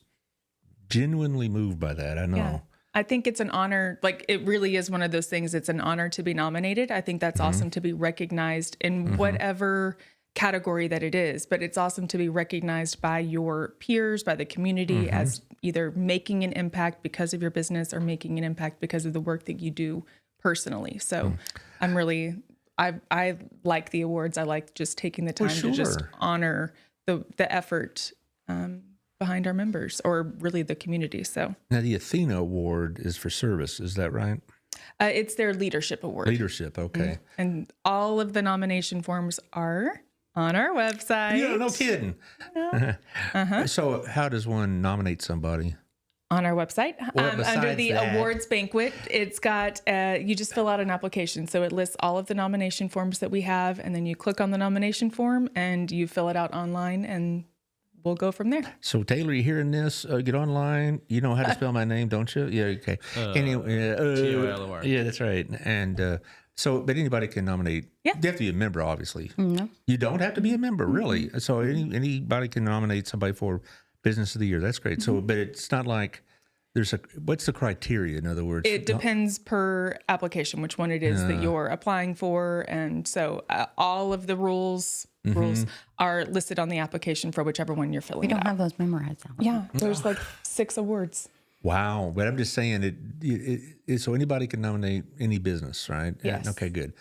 genuinely moved by that. I know. Yeah. I think it's an honor. Like, it really is one of those things. It's an honor to be nominated. I think that's awesome to be recognized in whatever category that it is. But it's awesome to be recognized by your peers, by the community, as either making an impact because of your business or making an impact because of the work that you do personally. So I'm really, I like the awards. I like just taking the time to just honor the effort behind our members, or really the community. So now the Athena Award is for service. Is that right? It's their leadership award. Leadership. Okay. And all of the nomination forms are on our website. Yeah, no kidding. So how does one nominate somebody? On our website, under the awards banquet, it's got, you just fill out an application. So it lists all of the nomination forms that we have, and then you click on the nomination form and you fill it out online, and we'll go from there. So Taylor, you hearing this? Get online. You know how to spell my name, don't you? Yeah, okay. Anyway, T-O-L-O-R. Yeah, that's right. And but anybody can nominate. Yeah. You have to be a member, obviously. No. You don't have to be a member, really. So anybody can nominate somebody for Business of the Year. That's great. So, but it's not like what's the criteria? In other words, it depends per application, which one it is that you're applying for. And so all of the rules are listed on the application for whichever one you're filling. We don't have those memorized out. Yeah, there's like 6 awards. Wow. But I'm just saying so anybody can nominate any business, right? Yes. Okay, good.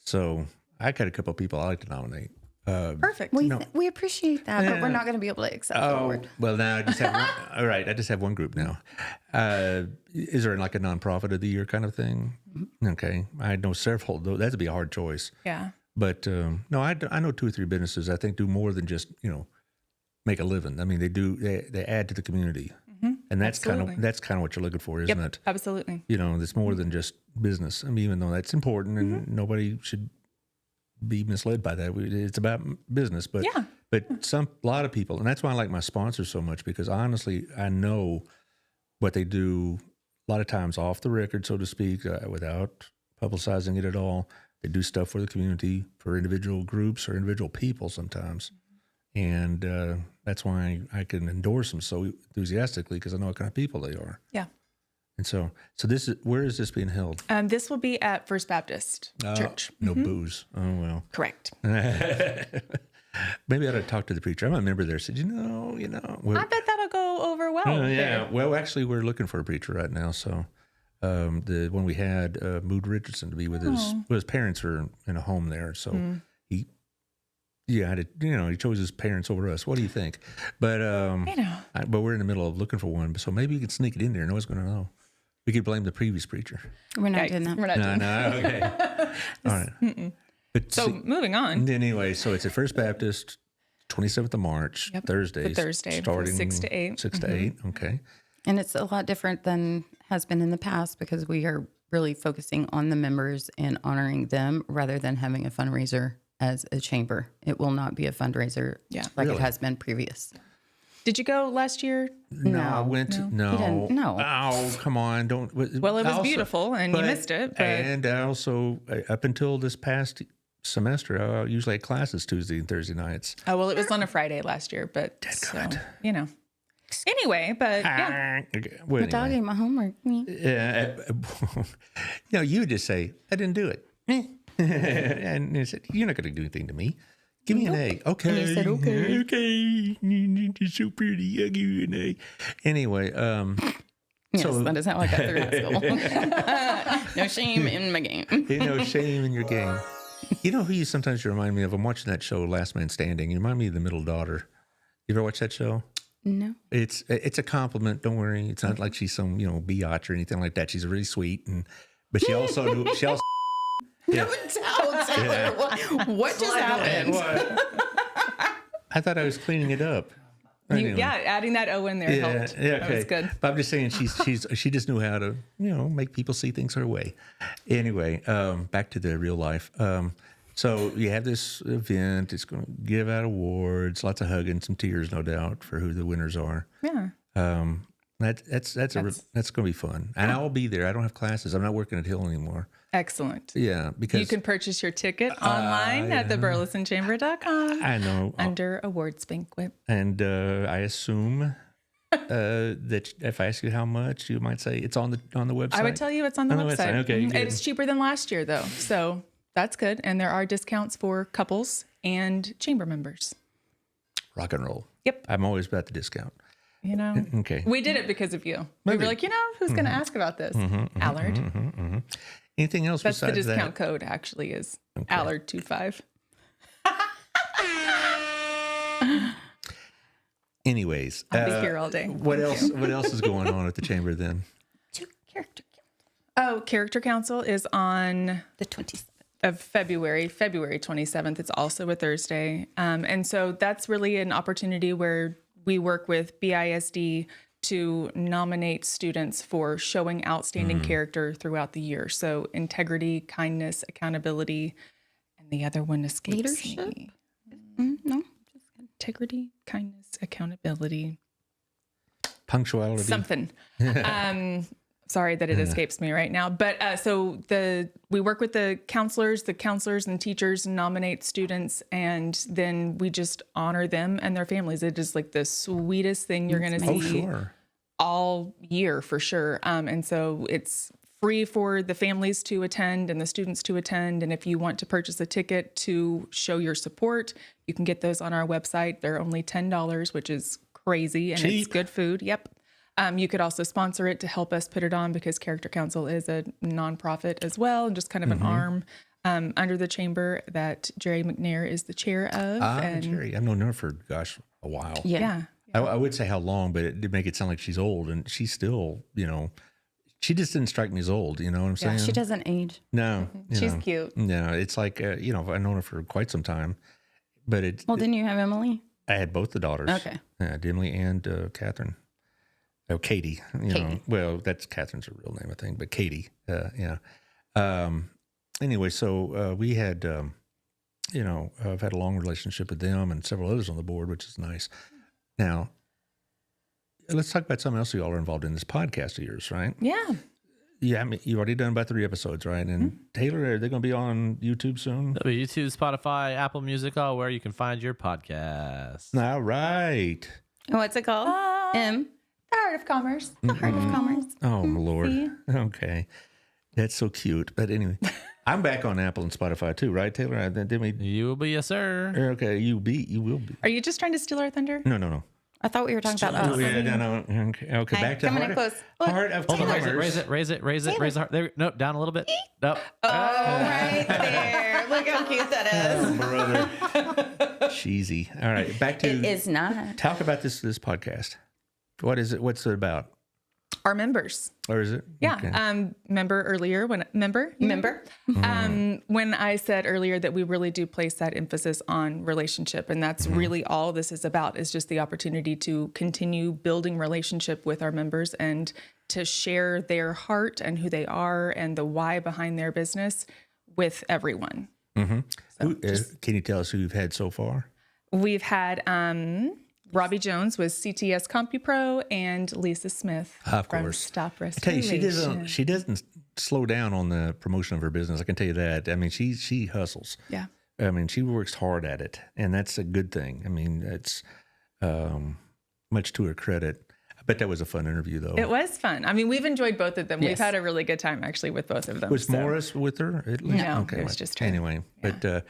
So I got a couple of people I like to nominate. Perfect. We appreciate that, but we're not going to be able to accept the award. Well, now I just have one. All right, I just have one group now. Is there like a nonprofit of the year kind of thing? Okay, I know several. That'd be a hard choice. Yeah. But no, I know 2 or 3 businesses I think do more than just make a living. I mean, they add to the community, and that's kind of what you're looking for, isn't it? Absolutely. It's more than just business. I mean, even though that's important, and nobody should be misled by that. It's about business, but a lot of people, and that's why I like my sponsors so much, because honestly, I know what they do a lot of times off the record, so to speak, without publicizing it at all. They do stuff for the community, for individual groups or individual people sometimes, and that's why I can endorse them so enthusiastically, because I know what kind of people they are. Yeah. And so where is this being held? This will be at First Baptist Church. No booze. Oh, well. Correct. Maybe I ought to talk to the preacher. I'm a member there. Said, well, I bet that'll go over well. Yeah. Well, actually, we're looking for a preacher right now. So the one we had, Mood Richardson, to be with his parents are in a home there. So Yeah, he chose his parents over us. What do you think? But but we're in the middle of looking for one, so maybe you could sneak it in there. No one's going to know. We could blame the previous preacher. We're not doing that. We're not doing No, okay. All right. But So moving on. anyway, so it's at First Baptist, 27th of March, Thursday. Thursday, starting 6 to 8. 6 to 8. Okay. And it's a lot different than has been in the past because we are really focusing on the members and honoring them rather than having a fundraiser as a chamber. It will not be a fundraiser like it has been previous. Did you go last year? No, I went to, no. He didn't, no. Oh, come on. Don't. Well, it was beautiful and you missed it. But And also, up until this past semester, I usually had classes Tuesday and Thursday nights. oh, well, it was on a Friday last year, but so, you know. Anyway, but yeah. Okay, well, My dog ate my homework. No, you just say, I didn't do it. And he said, you're not going to do anything to me. Give me an A. Okay. And he said, okay. Okay. You're so pretty. I'll give you an A. Anyway, Yes, so, that is how I got through high school. No shame in my game. no shame in your game. You know who you sometimes remind me of? I'm watching that show, Last Man Standing. You remind me of the middle daughter. You ever watch that show? No. It's a compliment. Don't worry. It's not like she's some, biatch or anything like that. She's really sweet. But she also Yeah. What just happened? I thought I was cleaning it up. Anyway. Adding that O in there helped. Yeah, okay. That was good. But I'm just saying she just knew how to, make people see things her way. Anyway, back to the real life. So you have this event. It's going to give out awards, lots of hugging, some tears, no doubt, for who the winners are. Yeah. That's going to be fun. And I'll be there. I don't have classes. I'm not working at Hill anymore. Excellent. Yeah, because you can purchase your ticket online at theburlesonchamber.com. I know. Under Awards Banquet. And I assume that if I ask you how much, you might say it's on the website. I would tell you it's on the website. Okay, Mhm. good. It's cheaper than last year, though. So that's good. And there are discounts for couples and chamber members. Rock and roll. Yep. I'm always about the discount. Okay. We did it because of you. We were like, who's going to ask about this? Allard. Anything else That's the besides discount that? code, actually, is Allard25. Anyways, I'll be here all day. What else? What else is going on at the chamber then? Character Oh, Character Council is on the 27th. of February 27th. It's also a Thursday. And so that's really an opportunity where we work with BISD to nominate students for showing outstanding character throughout the year. So integrity, kindness, accountability, and the other one escapes Leadership? me. No. Integrity, kindness, accountability, Punctuality. something. Sorry that it escapes me right now. But so we work with the counselors and teachers nominate students, and then we just honor them and their families. It is like the sweetest thing you're going to see all year for sure. And so it's free for the families to attend and the students to attend. And if you want to purchase a ticket to show your support, you can get those on our website. They're only $10, which is crazy. And it's good food. Yep. You could also sponsor it to help us put it on because Character Council is a nonprofit as well, and just kind of an arm under the chamber that Jerry McNair is the chair of. Jerry. I've known her for, a while. Yeah. I would say how long, but it did make it sound like she's old, and she's still, she just didn't strike me as old. You know what I'm saying? She doesn't age. No. She's cute. No, it's like, I've known her for quite some time, but Well, didn't you have Emily? I had both the daughters. Okay. Yeah, Emily and Catherine. Oh, Katie. Katie. Well, that's Catherine's real name, I think, but Katie. Yeah. Anyway, so we had, I've had a long relationship with them and several others on the board, which is nice. Now, let's talk about something else you all are involved in, this podcast of yours, right? Yeah. Yeah, I mean, you've already done about 3 episodes, right? And Taylor, are they going to be on YouTube soon? That'll be YouTube, Spotify, Apple Music, all where you can find your podcast. All right. What's it called? The Heart of Commerce. The Heart of Commerce. Oh, my Lord. Okay. That's so cute. But anyway, I'm back on Apple and Spotify too, right, Taylor? Didn't we? You will be, yes, sir. Okay, you will be. Are you just trying to steal our thunder? No. I thought we were talking about us. Oh, yeah, no. Okay, back to coming Heart in close. of Hold on, Commerce. raise it. Raise the heart. There, no, down a little bit. No. Oh, right there. Look how cute that is. Oh, brother. cheesy. All right, back to It is not. talk about this podcast. What is it? What's it about? Our members. Or is it? Yeah. Okay. Remember earlier when when I said earlier that we really do place that emphasis on relationship, and that's really all this is about, is just the opportunity to continue building relationship with our members and to share their heart and who they are and the why behind their business with everyone. So Can you tell us who you've had so far? we've had Robbie Jones with CTS CompuPro and Lisa Smith Of from course. Stop I tell you, Restoration. she doesn't slow down on the promotion of her business. I can tell you that. I mean, she hustles. Yeah. I mean, she works hard at it, and that's a good thing. I mean, it's much to her credit. I bet that was a fun interview, though. It was fun. I mean, we've enjoyed both of them. We've Yes. had a really good time actually with both of them. Was so. Morris with her? At least? No, it was just her. Anyway, but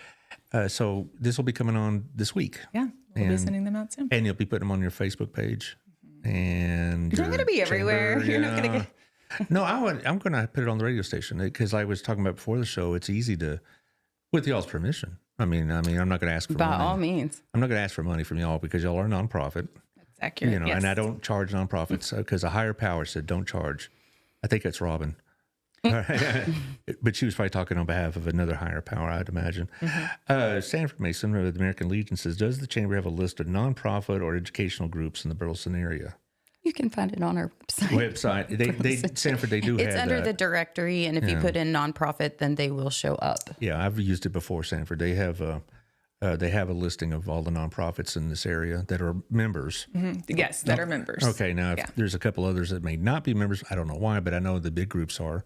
so this will be coming on this week. Yeah, we'll be And- sending them out soon. And you'll be putting them on your Facebook page. And You're not your going to be everywhere. chamber, You're not going to get. No, I'm going to put it on the radio station because I was talking about before the show. It's easy to, with y'all's permission. I mean, I'm not going to ask for By money. all means. I'm not going to ask for money from y'all because y'all are a nonprofit. That's accurate. You know, yes. and I don't charge nonprofits because a higher power said don't charge. I think that's Robin. All right. But she was probably talking on behalf of another higher power, I'd imagine. Sanford Mason of the American Legion says, does the chamber have a list of nonprofit or educational groups in the Burleson area? You can find it on our website. Sanford, they do It's have under that. the directory, and if you put in nonprofit, then they will show up. Yeah, I've used it before, Sanford. They have a listing of all the nonprofits in this area that are members. Yes, that are members. Okay, now if there's a couple others that may not be members. I don't know why, but I know the big groups are.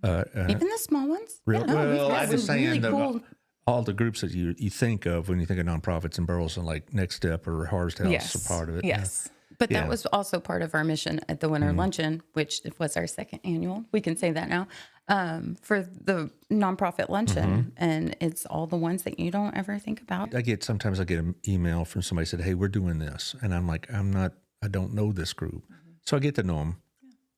Even the small ones. Real, Yeah, we've well, got I'm just some saying really cool. all the groups that you think of when you think of nonprofits in Burleson, like Next Step or Harvest House, Yes. are part of it. Yes. But Yeah. that was also part of our mission at the Winter Luncheon, which was our second annual. We can say that now, for the nonprofit luncheon. And it's all the ones that you don't ever think about. Sometimes I get an email from somebody said, "Hey, we're doing this," and I'm like, I don't know this group, so I get to know them,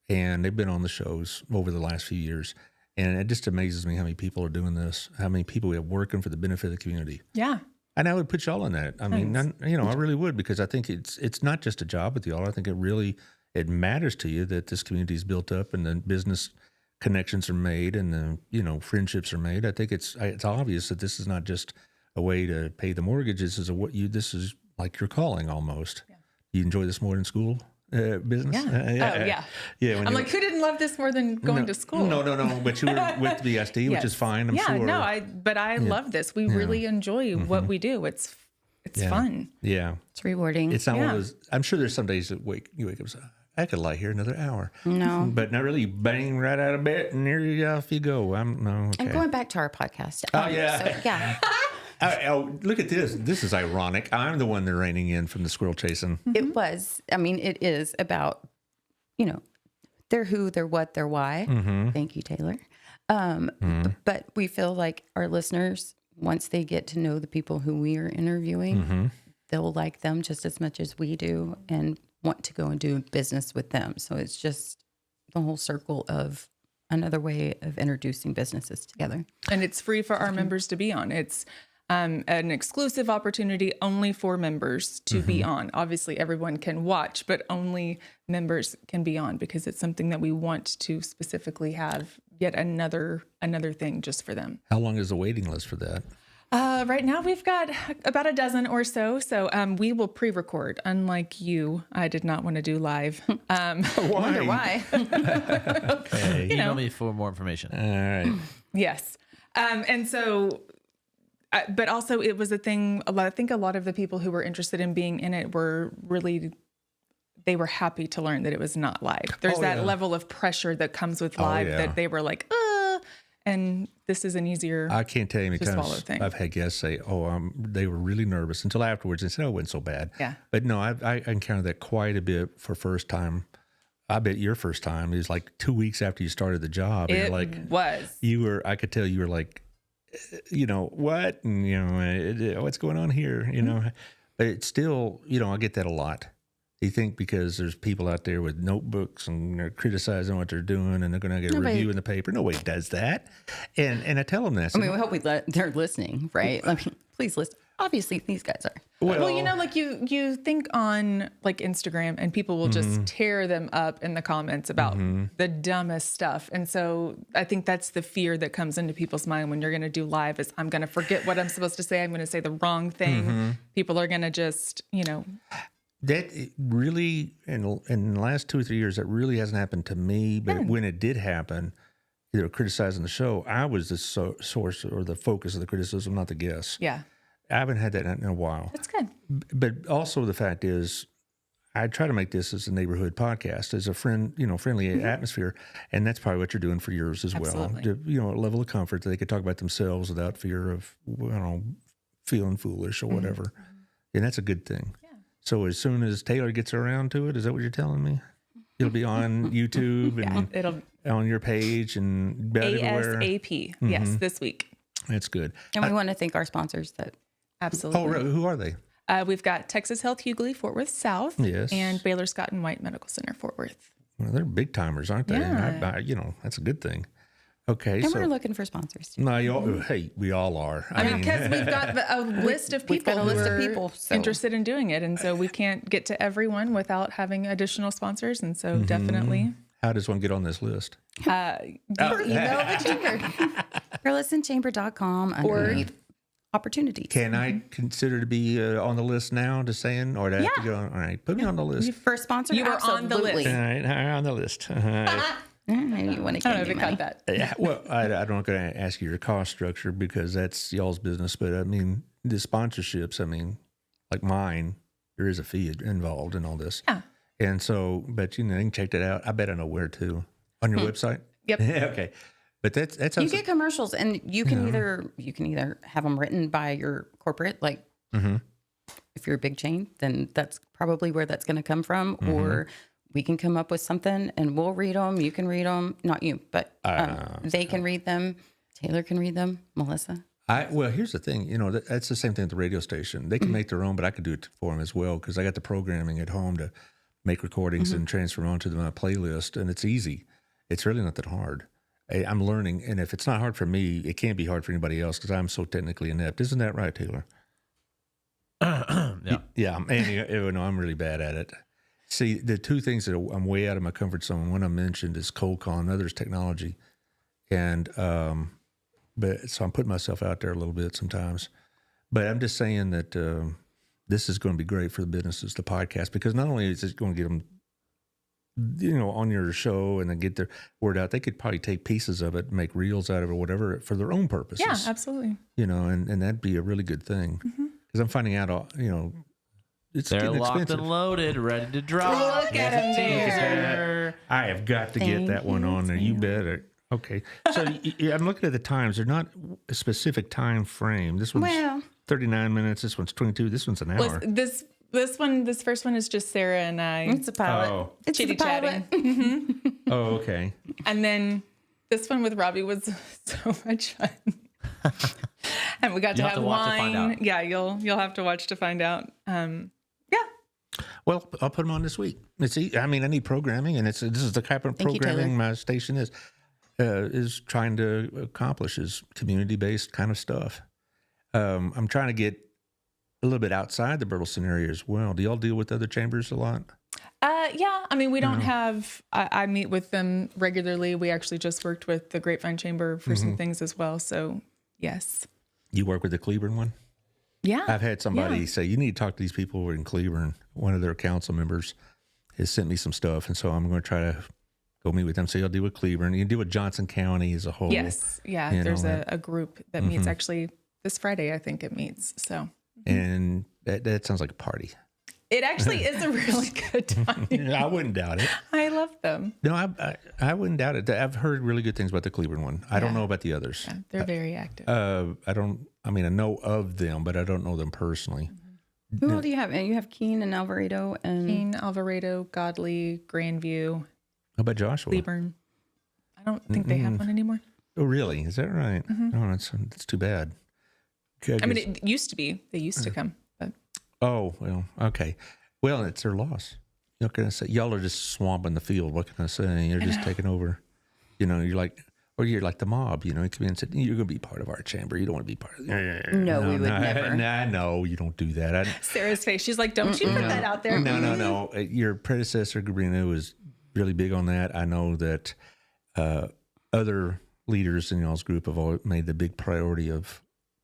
and they've been on the shows over the last few years, and it just amazes me how many people are doing this, how many people we have working for the benefit of the community. Yeah. And I would put y'all in that. I mean, I really would, because I think it's not just a job with y'all. I think it matters to you that this community is built up and the business connections are made and the friendships are made. I think it's obvious that this is not just a way to pay the mortgage. This is like your calling almost. Yeah. You enjoy this more than school business? Yeah. Yeah. I'm like, who didn't love this more than going to school? No. But you were with VSD, which is fine. I'm sure. But I love this. We really enjoy what we do. It's fun. Yeah. It's rewarding. It's not one of those. I'm sure there's some days that you wake up and say, I could lie here another hour. No. But not really. You bang right out of bed and off you go. Okay. And going back to our podcast. Oh, yeah. So, yeah. Look at this. This is ironic. I'm the one they're reining in from the squirrel chasing. It was. I mean, it is about, their who, their what, their why. Thank you, Taylor. But we feel like our listeners, once they get to know the people who we are interviewing, they'll like them just as much as we do and want to go and do business with them. So it's just the whole circle of another way of introducing businesses together. And it's free for our members to be on. It's an exclusive opportunity only for members to be on. Obviously, everyone can watch, but only members can be on because it's something that we want to specifically have yet another thing just for them. How long is the waiting list for that? Right now, we've got about a dozen or so. So we will pre-record. Unlike you, I did not want to do live. Wonder why. Okay. Email me for more information. All right. Yes. And so, but also it was a thing, I think a lot of the people who were interested in being in it were really, they were happy to learn that it was not live. There's that level of pressure that comes with live that they were like, and this is an easier I can't tell you how many to swallow times thing. I've had guests say, they were really nervous until afterwards. They said, it wasn't so bad. Yeah. But no, I encountered that quite a bit for first time. I bet your first time is like 2 weeks after you started the job. And It you're like, was. I could tell you were like, what? And, what's going on here? But it's still, I get that a lot. Do you think because there's people out there with notebooks and they're criticizing what they're doing and they're going to get a review in the paper? Nobody does that. And I tell them that. I mean, we hope they're listening, right? I mean, please listen. Obviously, these guys are. Well, you know, like you think on like Instagram and people will just tear them up in the comments about the dumbest stuff. And so I think that's the fear that comes into people's mind when you're going to do live is I'm going to forget what I'm supposed to say. I'm going to say the wrong thing. People are going to just, you know. That really, in the last 2 or 3 years, that really hasn't happened to me. But when it did happen, either criticizing the show, I was the source or the focus of the criticism, not the guest. Yeah. I haven't had that in a while. That's good. But also the fact is, I try to make this as a neighborhood podcast, as a friendly atmosphere, and that's probably what you're doing for yours as Absolutely. well. A level of comfort that they could talk about themselves without fear of feeling foolish or whatever, and that's a good thing. Yeah. So as soon as Taylor gets around to it, is that what you're telling me? It'll be on YouTube and It'll on your page and about everywhere. ASAP. Yes, this week. That's good. And we want to thank our sponsors that. Absolutely. Oh, right. Who are they? We've got Texas Health Hughley, Fort Worth South, Yes. and Baylor Scott and White Medical Center, Fort Worth. Well, they're big timers, aren't they? Yeah. That's a good thing. Okay, And so we're looking for sponsors too. no, hey, we all are. I mean, because we've got a list of people got a list of people, so. interested in doing it, and so we can't get to everyone without having additional sponsors, and so definitely. How does one get on this list? Email the chamber. BurlesonChamber.com underneath opportunities. Can I consider to be on the list now? Just saying, or do I have to go? All right, put me on the list. For a sponsor, You were on the absolutely. list. All right, on the list. All right. You want to I don't know if it cut that. Yeah, well, I'm not going to ask you your cost structure because that's y'all's business. But I mean, the sponsorships. I mean, like mine, there is a fee involved in all this. Yeah. And so, but you can check that out. I bet I know where to on your website. Yep. Okay. But that's You get commercials, and you can either have them written by your corporate, like if you're a big chain, then that's probably where that's going to come from, or we can come up with something and we'll read them. You can read them, not you, but they can read them. Taylor can read them. Melissa. Well, here's the thing. That's the same thing at the radio station. They can make their own, but I could do it for them as well because I got the programming at home to make recordings and transfer them onto my playlist, and it's easy. It's really not that hard. I'm learning, and if it's not hard for me, it can't be hard for anybody else because I'm so technically inept. Isn't that right, Taylor? Yeah. Yeah, and I'm really bad at it. See, the two things that I'm way out of my comfort zone, one I mentioned is cold calling, the other is technology. And, but so I'm putting myself out there a little bit sometimes. But I'm just saying that this is going to be great for the businesses, the podcast, because not only is it going to get them, on your show and then get their word out, they could probably take pieces of it and make reels out of it or whatever for their own purposes. Yeah, absolutely. And that'd be a really good thing. Because I'm finding out, it's They're getting locked expensive. and loaded, ready to drop. Look at them there. I have got to get that one on there. You better. Okay. So I'm looking at the times. They're not a specific time frame. This one's 39 minutes. This one's 22. This one's an hour. This first one is just Sarah and I. It's a pilot. Oh. It's a pilot. Oh, okay. And then this one with Robbie was so much fun. And we got to You'll have have to watch to find wine. out. Yeah, you'll have to watch to find out. Well, I'll put them on this week. I need programming, and this is the type of Thank you, programming Taylor. my station is trying to accomplish, is community-based kind of stuff. I'm trying to get a little bit outside the Burleson area as well. Do y'all deal with other chambers a lot? Yeah. I mean, we don't have. I meet with them regularly. We actually just worked with the Grapevine Chamber for some things as well. So yes. You work with the Cleburne one? Yeah. I've had somebody say, you need to talk to these people over in Cleburne. One of their council members has sent me some stuff, and so I'm going to try to go meet with them. So you'll deal with Cleburne. You can deal with Johnson County as a whole. Yes. Yeah. There's a group that meets actually this Friday. I think it meets. So. And that sounds like a party. It actually is a really good time. I wouldn't doubt it. I love them. No, I wouldn't doubt it. I've heard really good things about the Cleburne one. I don't know about the others. Yeah, they're very active. I know of them, but I don't know them personally. Who all do you have? You have Keene and Alvarado and Keene, Alvarado, Godley, Grandview, How about Joshua? Cleburne. I don't think they have one anymore. Oh, really? Is that right? Oh, that's too bad. I mean, it used to be. They used to come, but Oh, well, okay. Well, it's their loss. what can I say? Y'all are just swamping the field. What can I say? You're just taking over. You're like, or you're like the mob. You come in and said, "You're going to be part of our chamber. You don't want to be part of." No, we would never. No, you don't do that. Sarah's face. She's like, "Don't you put that out there?" No. Your predecessor, Gabrina, was really big on that. I know that other leaders in y'all's group have all made the big priority of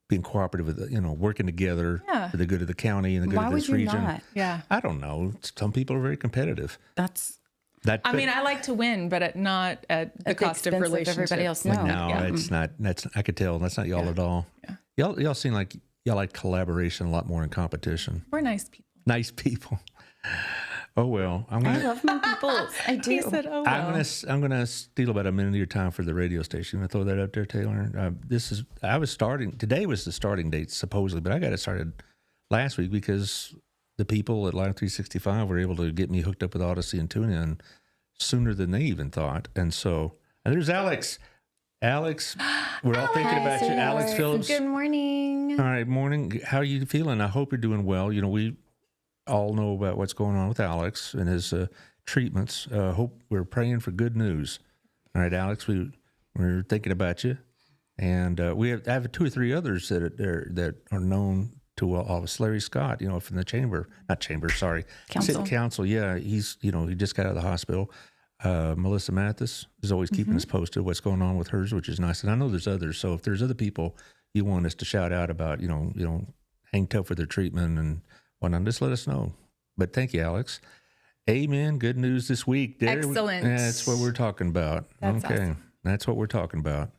being cooperative with, working together for the good of the county and the good of this region. Not? Yeah. I don't know. Some people are very competitive. I mean, I like to win, but not at the cost of relationships. Everybody else knows. No, it's not. I could tell that's not y'all at all. Yeah. Y'all seem like y'all like collaboration a lot more than competition. We're nice people. Nice people. Oh well, I love my people. I do. He said, "Oh well." I'm gonna steal about a minute of your time for the radio station. I throw that up there, Taylor. Today was the starting date supposedly, but I got it started last week because the people at Live 365 were able to get me hooked up with Odyssey and TuneIn sooner than they even thought. And there's Alex. Alex, we're all thinking about you. Alex Phillips. Good morning. All right, morning. How are you feeling? I hope you're doing well. We all know about what's going on with Alex and his treatments. Hope we're praying for good news. All right, Alex, we're thinking about you, and I have 2 or 3 others that are known to all of us. Larry Scott, from the City Council. Yeah, he just got out of the hospital. Melissa Mathis is always keeping us posted what's going on with hers, which is nice. And I know there's others. So if there's other people you want us to shout out about, hang tough with their treatment and whatnot, just let us know. But thank you, Alex. Amen. Good news this week. Excellent. That's what we're talking about. That's awesome. That's what we're talking about.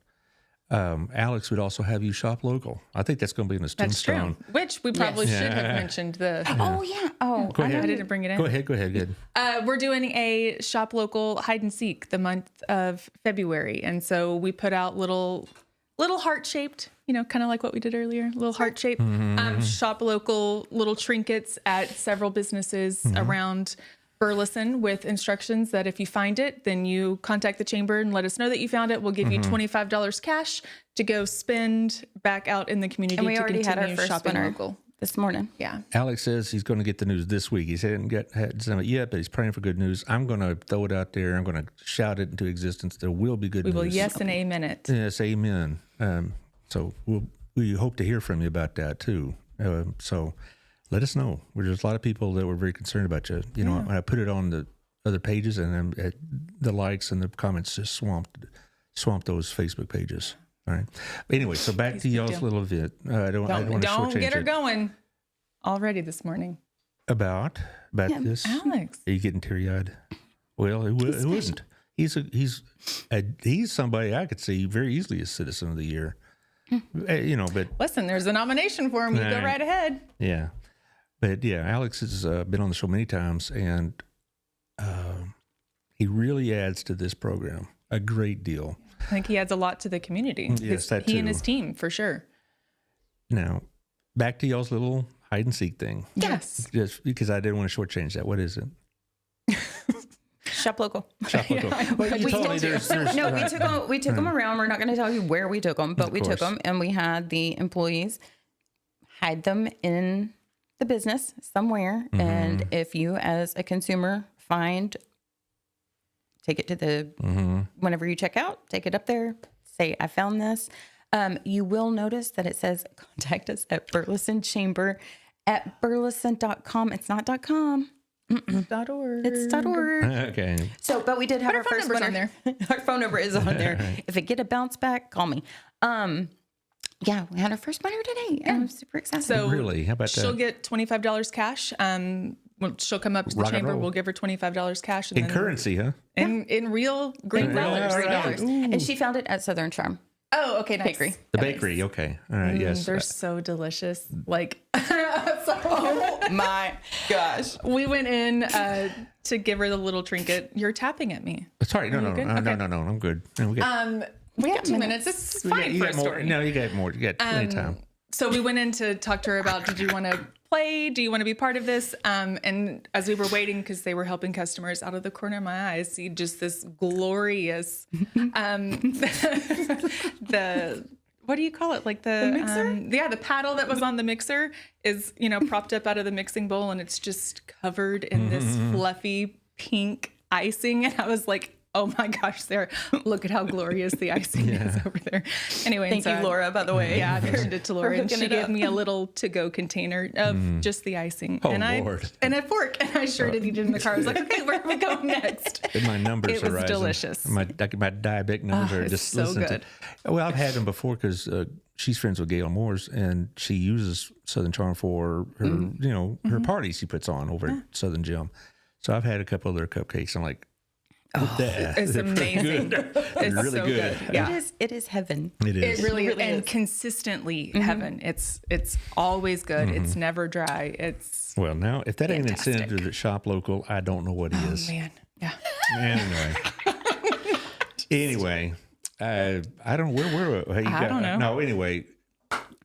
Alex would also have you shop local. I think that's going to be in the tombstone. That's true. Which we probably should have mentioned. Oh, yeah. Oh, Go ahead. I didn't bring it in. Go ahead. Good. We're doing a shop local hide and seek the month of February. And so we put out little heart-shaped, kind of like what we did earlier, little heart-shaped shop local little trinkets at several businesses around Burleson with instructions that if you find it, then you contact the chamber and let us know that you found it. We'll give you $25 cash to go spend back out in the community. And we to already had our first shopping winner local this morning. Yeah. Alex says he's going to get the news this week. He hadn't done it yet, but he's praying for good news. I'm going to throw it out there. I'm going to shout it into existence. There will be good news. We will yes and amen it. Yes, amen. So we hope to hear from you about that too. So let us know. There's a lot of people that were very concerned about you. When I put it on the other pages, and then the likes and the comments just swamped those Facebook pages. All right. But anyway, so back to y'all's little event. I don't want to Don't get her it. going already this morning. About this. Alex. Are you getting teary-eyed? Well, it wouldn't. He's somebody I could see very easily as Citizen of the Year. But listen, there's a nomination for him. You go right ahead. Yeah. But yeah, Alex has been on the show many times, and he really adds to this program a great deal. I think he adds a lot to the community. Yes, that he too. and his team, for sure. Now, back to y'all's little hide and seek thing. Yes. Just because I didn't want to shortchange that. What is it? Shop local. Shop local. Well, you told me there's we took them around. We're not going to tell you where we took them, but we took them, and we had the employees hide them in the business somewhere. And if you, as a consumer, take it to the whenever you check out, take it up there, say I found this. You will notice that it says contact us at Burleson Chamber at burleson.com. It's not .com. .org. It's .org. Okay. So, but we did have our first phone winner. number's on there. Our phone number is on there. If it get a bounce back, call me. Yeah, we had our first winner today. I'm super excited. So really, how about she'll that? get $25 cash. She'll come up to the Rock and chamber. roll. We'll give her $25 cash. And In then currency, huh? In real green dollars. $3. And she found it at Southern Charm. Oh, okay, nice. Bakery. The bakery, okay. All right, yes. They're so delicious. Like, Oh my gosh. we went in to give her the little trinket. You're tapping at me. Sorry, no, good? no, I'm good. No, We have 2 minutes. It's fine you for a got more. story. No, you got more. You got plenty of time. So we went in to talk to her about, did you want to play? Do you want to be part of this? And as we were waiting, because they were helping customers, out of the corner of my eye, I see just this glorious, what do you call it? Like the mixer? The paddle that was on the mixer is, propped up out of the mixing bowl, and it's just covered in this fluffy pink icing. And I was like, oh my gosh, Sarah, look at how glorious the icing is over there. Anyway. Thank you, Laura, by the way. Yeah, I mentioned it to Laura, and she hooking it gave up. me a little to-go container of just the icing. Oh, and Lord. And a fork. And I sure did eat it in the car. I was like, okay, where are we going next? And my numbers It are was rising. delicious. My diabetic numbers are it's just so listening good. to. Well, I've had them before because she's friends with Gail Moore's, and she uses Southern Charm for her, her parties she puts on over at Southern Gym. So I've had a couple of their cupcakes. I'm like, It's amazing. It's really so good. Yeah. It is heaven. it is. It really is. really And is. consistently heaven. It's always good. It's never dry. It's Well, now, if that ain't Fantastic. incentive to shop local, I don't know what is. man. Yeah. Anyway, I don't. Where? I don't know. No. Anyway.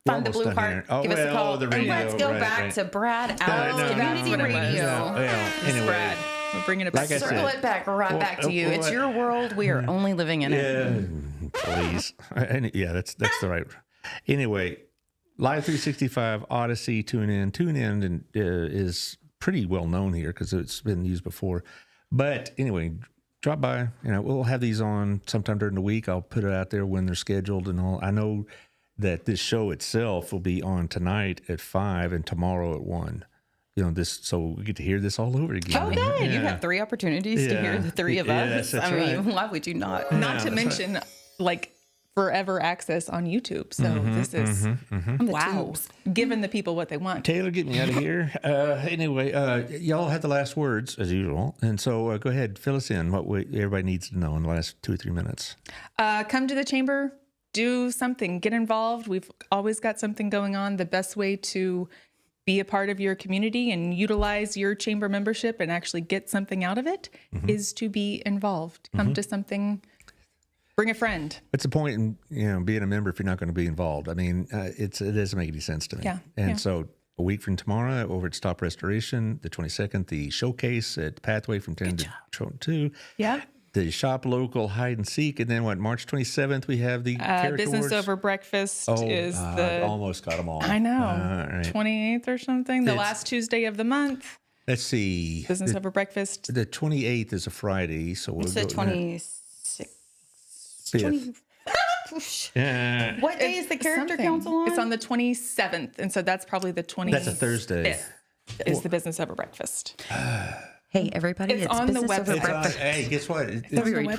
Find the almost blue done heart. here. Oh, Give us a well, call. the And radio, let's go right, back right. to Brad Allard's no, Community what it was. Radio. Well, anyway. Brad, we're bringing it back. Like I Circle said, it back right back to you. It's your world. We are only living in it. Yeah, please. Yeah, that's the right. Anyway, Live 365 Odyssey Tune In and is pretty well known here because it's been used before. But anyway, drop by. We'll have these on sometime during the week. I'll put it out there when they're scheduled and all. I know that this show itself will be on tonight at 5 and tomorrow at 1. So we get to hear this all over again. Okay, you have 3 opportunities to hear the 3 of Yes, us. that's I mean, right. why would you not? Not to mention, like, forever access on YouTube. So this is, wow, tubes. giving the people what they want. Taylor, get me out of here. Anyway, y'all had the last words as usual, and so go ahead, fill us in. What everybody needs to know in the last 2 or 3 minutes. Come to the chamber, do something, get involved. We've always got something going on. The best way to be a part of your community and utilize your chamber membership and actually get something out of it is to be involved. Come to something, bring a friend. What's the point in being a member if you're not going to be involved? I mean, it doesn't make any sense to me. Yeah, And yeah. so a week from tomorrow over at Stop Restoration, the 22nd, the showcase at Pathway from 10 to 2. Yeah. The shop local hide and seek, and then March 27th we have the character Business awards. over breakfast is I the, almost got them all. I know, All right. 28th or something, the It's- last Tuesday of the month. Let's see. Business over breakfast. The 28th is a Friday, so we'll It's go the 26th. 5th. Yeah, What day is the character Something. council on? It's on the 27th, and so that's probably the 25th. that's a Thursday. Is the business over breakfast. Hey, everybody, It's it's on the Business Over website. It's on, Breakfast. hey, guess what? February website.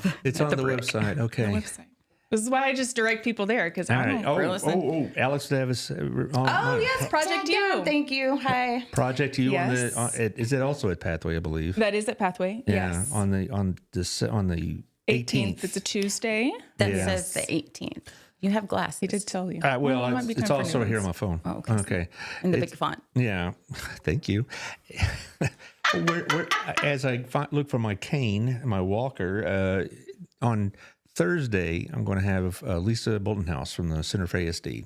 25th. It's on the website. Okay. Website. This is why I just direct people there because All I right. don't Burleson. Alex Davis. Oh, yes, Project U. Thank you. Hi. Project U Yes. is it also at Pathway, I believe? That is at Pathway. Yeah, Yes. on the 18th. It's a Tuesday. That Yeah. says the 18th. You have glasses. He did tell you. Well, it might be it's time for also new here on ones. my phone. Oh, okay. Okay. in the It's- big font. Yeah, thank you. As I look for my cane, my walker, on Thursday, I'm going to have Lisa Boltonhouse from the Center for ASD.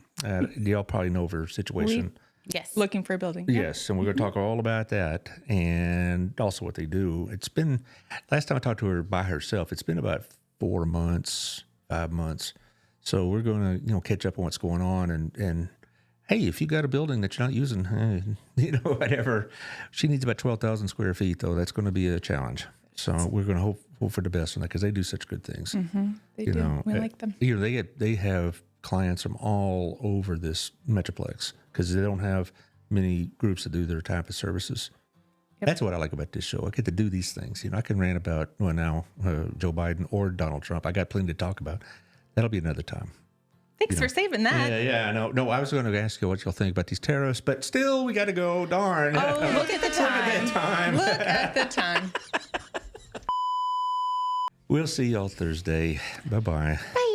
Y'all probably know of her situation. Yes. Looking for a building. Yes, and we're going to talk all about that and also what they do. It's been, last time I talked to her by herself, it's been about 4 months, 5 months. So we're going to, catch up on what's going on and hey, if you got a building that you're not using, whatever. She needs about 12,000 square feet, though. That's going to be a challenge. So we're going to hope for the best on that because they do such good things. They do. We like them. They have clients from all over this metroplex because they don't have many groups that do their type of services. That's what I like about this show. I get to do these things. I can rant about Joe Biden or Donald Trump. I got plenty to talk about. That'll be another time. Thanks for saving that. Yeah. No, I was going to ask you what you'll think about these tariffs, but still, we got to go. Darn. Oh, look at the time. Look at the time. We'll see y'all Thursday. Bye-bye. Bye.